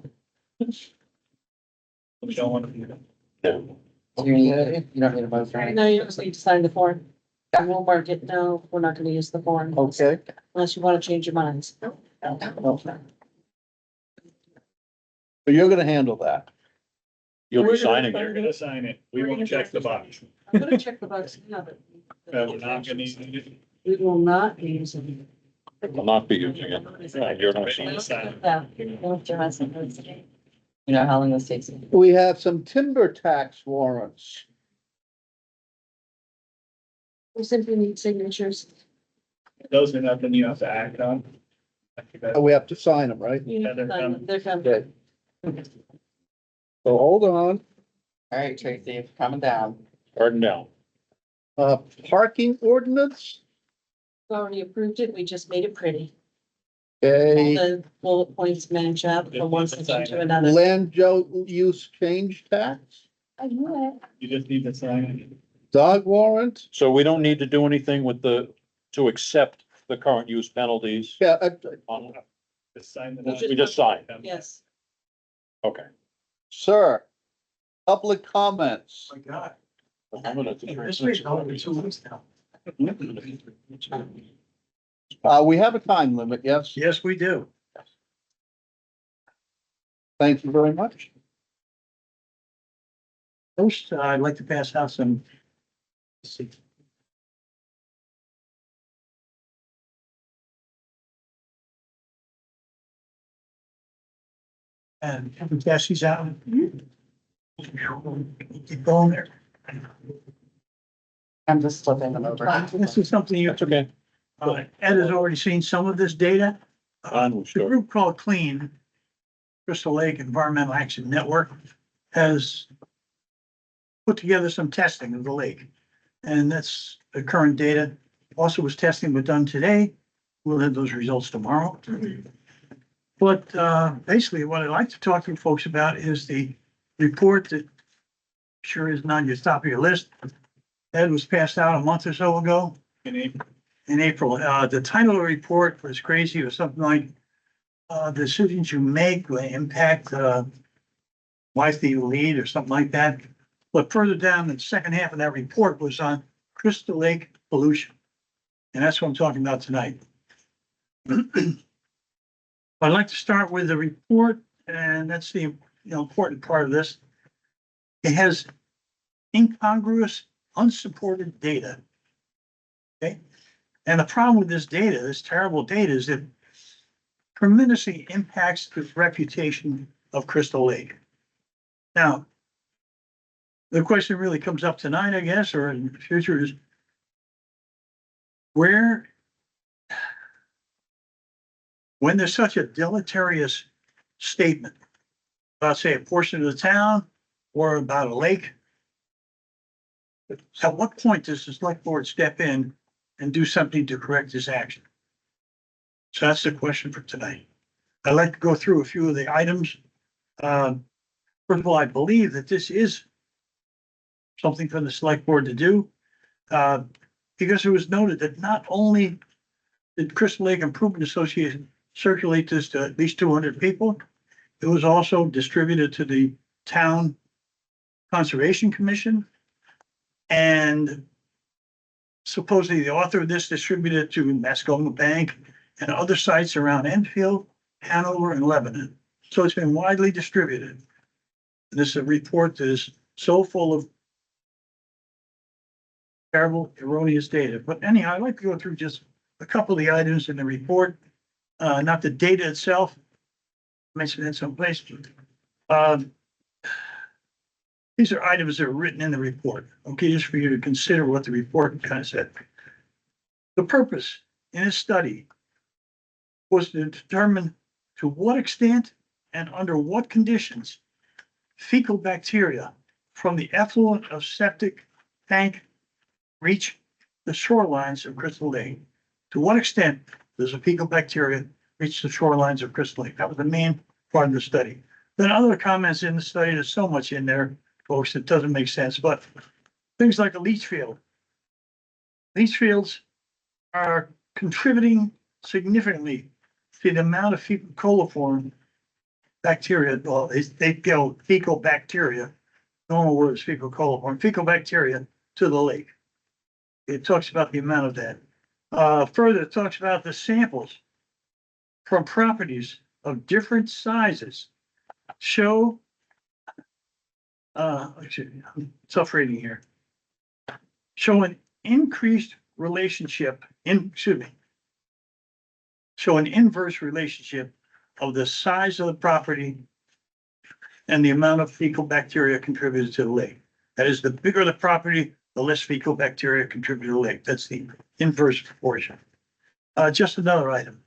We don't want to do that. No. Do you need it? You don't need a motion. No, you just need to sign the form. I will mark it. No, we're not gonna use the form. Okay. Unless you want to change your minds. So you're gonna handle that. You'll We're be gonna- signing We're it. gonna sign it. We won't check the box. I'm gonna check the box. No, We're not gonna use it. we will not be using Will not be using it. Yeah, you're not signing. it. You know how long this takes? We have some timber tax warrants. We simply need signatures. Those are nothing you have to act on. We have to sign them, right? You have to sign them. They're coming. Okay. So hold on. All right, Tracy, coming down. Pardon now. Parking ordinance. We already approved it. We just made it pretty. All Okay, the bullet points match up from one section to another. land use change tax, I knew it. You just need to sign it. dog warrant. So we don't need to do anything with to accept the current use penalties. Yeah, on- Just sign the. We just signed. Yes. Okay. sir, public comments. My God. I'm gonna- This week's going to be 2 months now. We have a time limit, yes? Yes, we do. Thank you very much. First, I'd like to pass out some. Let's see. And if we pass these out. Keep going there. I'm just flipping them over. This is something you, okay. Ed has already seen some of this data. Onward, The sure. group called Clean, Crystal Lake Environmental Action Network, has put together some testing of the lake. And that's the current data. Also was testing was done today. We'll have those results tomorrow. But basically what I'd like to talk to you folks about is the report that sure is not your top of your list. Ed was passed out a month or so ago. In April. The title of the report was crazy. It was something like decisions you make will impact life that you lead or something like that. But further down, the second half of that report was on Crystal Lake pollution. And that's what I'm talking about tonight. I'd like to start with the report, and that's the important part of this. It has incongruous, unsupported data. Okay. And the problem with this data, this terrible data, is that tremendously impacts the reputation of Crystal Lake. Now, the question really comes up tonight, I guess, or in the future is when there's such a deleterious statement about, say, a portion of the town or about a lake, at what point does the select board step in and do something to correct this action? So that's the question for tonight. I'd like to go through a few of the items. First of all, I believe that this is something for the select board to do. Because it was noted that not only did Crystal Lake Improvement Association circulate this to at least 200 people, it was also distributed to the town Conservation Commission. And supposedly the author of this distributed to Mascoma Bank and other sites around Enfield, Hanover, and Lebanon. So it's been widely distributed. And this is a report that is so full of terrible, erroneous data. But anyhow, I'd like to go through just a couple of the items in the report, not the data itself. Mentioned in some place. These are items that are written in the report. Okay, just for you to consider what the report kind of said. The purpose in this study was to determine to what extent and under what conditions fecal bacteria from the effluent of septic tank reach the shorelines of Crystal Lake. To what extent does the fecal bacteria reach the shorelines of Crystal Lake? That was the main part of the study. Then other comments in the study, there's so much in there, folks, it doesn't make sense, but things like a leach field. Leach fields are contributing significantly to the amount of fecal coliform bacteria, well, they go fecal bacteria, normal word is fecal coliform, fecal bacteria to the lake. It talks about the amount of that. Further, it talks about the samples from properties of different sizes show, actually, I'm tough reading here, show an increased relationship show an inverse relationship of the size of the property and the amount of fecal bacteria contributed to the lake. That is, the bigger the property, the less fecal bacteria contribute to the lake. That's the inverse proportion. Just another item.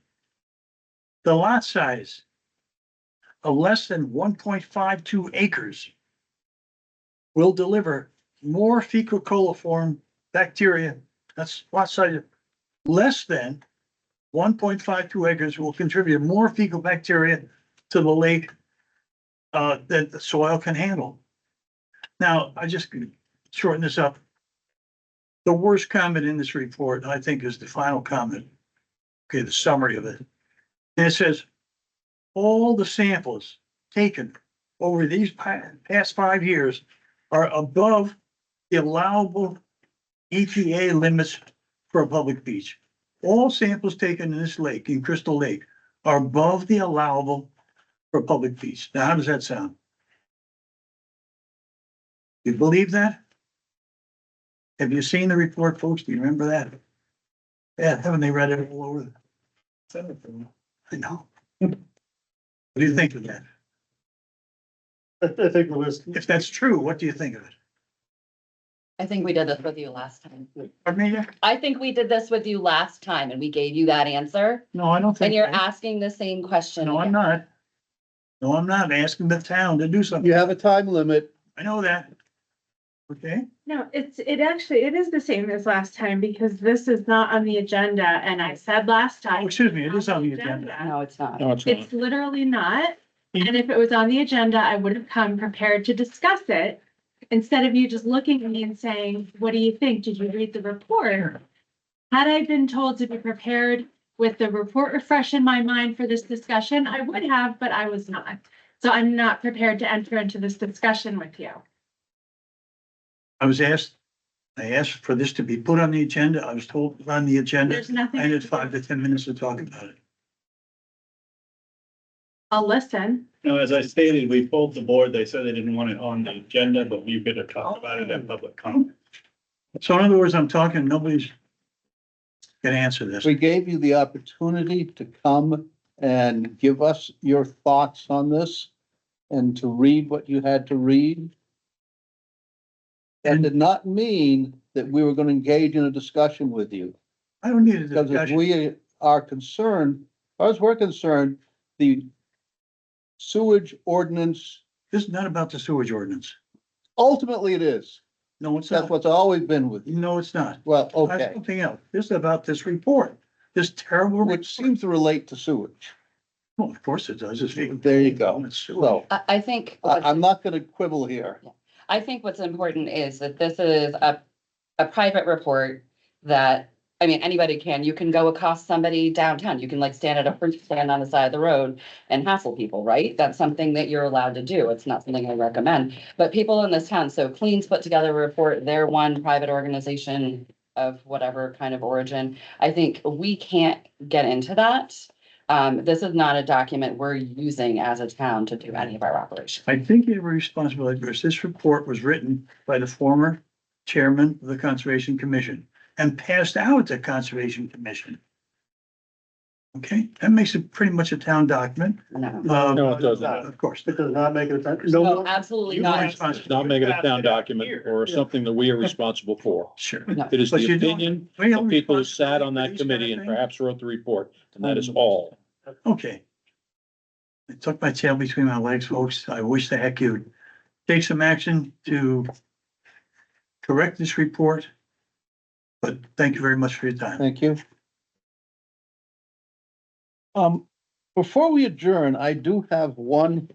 The lot size of less than 1.52 acres will deliver more fecal coliform bacteria. That's lot size less than 1.52 acres will contribute more fecal bacteria to the lake than the soil can handle. Now, I just shorten this up. The worst comment in this report, I think, is the final comment. Okay, the summary of it. And it says, all the samples taken over these past 5 years are above the allowable EPA limits for a public beach. All samples taken in this lake, in Crystal Lake, are above the allowable for a public beach. Now, how does that sound? You believe that? Have you seen the report, folks? Do you remember that? Yeah, haven't they read it all over? I know. What do you think of that? I think the list, If that's true, what do you think of it? I think we did this with you last time. Pardon me? I think we did this with you last time and we gave you that answer. No, I don't think. And you're so. asking the same question. No, I'm again. not. No, I'm not asking the town to do something. You have a time limit. I know that. Okay, No, it is the same as last time because this is not on the agenda and I said last oh, time. excuse me, it is on the agenda. No, it's not. No, it's not. It's literally not. And if it was on the agenda, I would have come prepared to discuss it. Instead of you just looking at me and saying, what do you think? Did you read the report? Had I been told to be prepared with the report fresh in my mind for this discussion, I would have, but I was not. So I'm not prepared to enter into this discussion with you. I asked for this to be put on the agenda. I was told it was on the agenda. There's nothing. I had 5 to 10 minutes to talk about it. I'll listen. No, as I stated, we told the board, they said they didn't want it on the agenda, but we could have talked about it at public comment. So in other words, I'm talking, nobody's gonna answer this. We gave you the opportunity to come and give us your thoughts on this and to read what you had to read. That did not mean that we were gonna engage in a discussion with you. I don't need a Because if discussion. we are concerned, as far as we're concerned, the sewage ordinance, This is not about the sewage ordinance. ultimately it is. No, it's That's not. what's always been with you. No, it's not. Well, That's okay, something else. This is about this report, this terrible, which seems to relate to sewage. well, of course it does. There you go. It's sewage. So I think. I'm not gonna quibble here. I think what's important is that this is a private report that, I mean, anybody can, you can go accost somebody downtown. You can like stand at a fruit stand on the side of the road and hassle people, right? That's something that you're allowed to do. It's not something I recommend. But people in this town, so Clean's put together a report, they're one private organization of whatever kind of origin. I think we can't get into that. This is not a document we're using as a town to do any of our operations. I think you have a responsibility because this report was written by the former chairman of the Conservation Commission and passed out at the Conservation Commission. Okay, that makes it pretty much a town document. No, No, it doesn't. Of course. it does not make it a, no, no, absolutely You not. are responsible. Not make it a town document or something that we are responsible for. Sure. It is But the you don't- opinion we have of people who responsibility sat on for that these committee kind and of perhaps wrote the report, and that is all. Okay. I took my tail between my legs, folks. I wish the heck you'd take some action to correct this report. But thank you very much for your time. Thank you. Before we adjourn, I do have one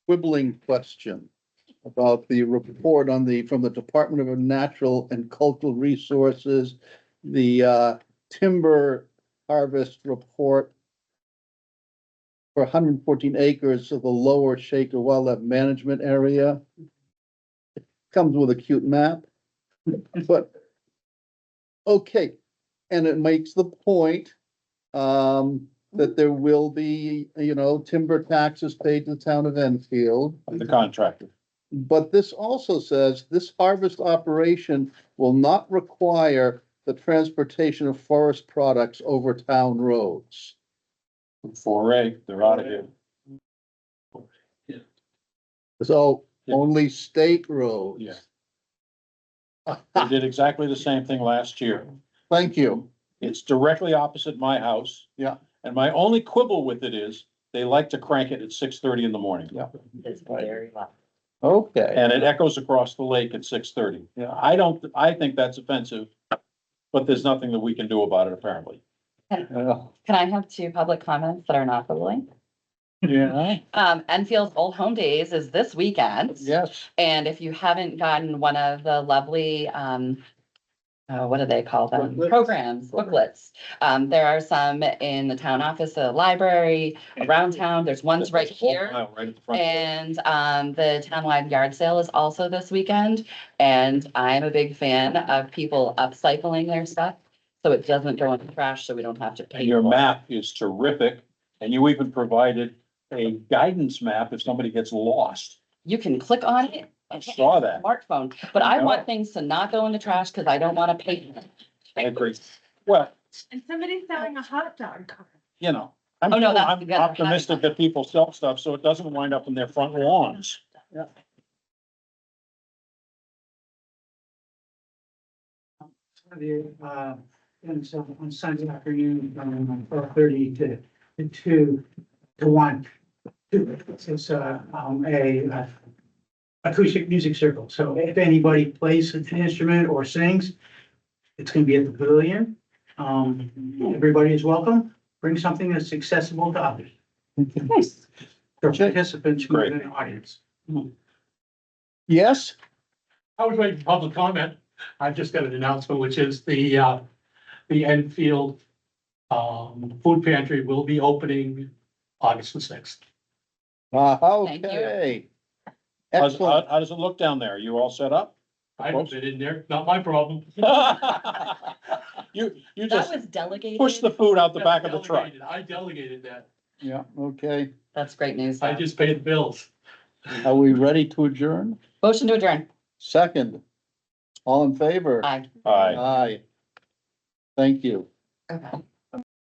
quibbling question about the report on from the Department of Natural and Cultural Resources, the timber harvest report for 114 acres of the lower Shaker Wildlife Management Area. It comes with a cute map, but okay, and it makes the point that there will be, timber taxes paid to the town of Enfield. The contractor. But this also says this harvest operation will not require the transportation of forest products over town roads. 4A, they're out of here. So only state roads. Yeah. They did exactly the same thing last year. Thank you. It's directly opposite my house. Yeah. And my only quibble with it is they like to crank it at 6:30 in the morning. Yeah. It's very loud. Okay. And it echoes across the lake at 6:30. Yeah. I think that's offensive, but there's nothing that we can do about it apparently. Yeah. Can I have 2 public comments that are not public? Yeah. Enfield's Old Home Days is this weekend. Yes. And if you haven't gotten one of the lovely, what do they call them? Booklets. Programs, booklets. There are some in the town office, the library, around town. There's ones right here. Right at the front. And the townwide yard sale is also this weekend. And I'm a big fan of people upcycling their stuff. So it doesn't go in the trash, so we don't have to pay. And your for it. map is terrific, and you even provided a guidance map if somebody gets lost. You can click on it. I saw that. Smartphone, but I Yeah. want things to not go in the trash because I don't want to pay. I agree. Well, And somebody's selling a hot dog cart. you know, Oh, no, that's I'm together. optimistic that people sell stuff so it doesn't wind up in their front lawns. And so on Sunday afternoon, from 12:30 to 1. It's a acoustic music circle. So if anybody plays an instrument or sings, it's gonna be at the pavilion. Everybody is welcome. Bring something that's accessible to others. Nice. For participants who are in Great. the audience. Yes, I was making public comment. I've just got an announcement, which is the Enfield food pantry will be opening August the 6th. Thank you. okay. How's, Excellent. how does it look down there? You all set up? I haven't been in there, not my problem. You That just was delegated. push the food out the back of the truck. I delegated that. Yeah, okay. That's great news. I just paid the bills. Are we ready to adjourn? Motion to adjourn. Second. All in favor? Aye. Aye. Aye. Thank you. Okay.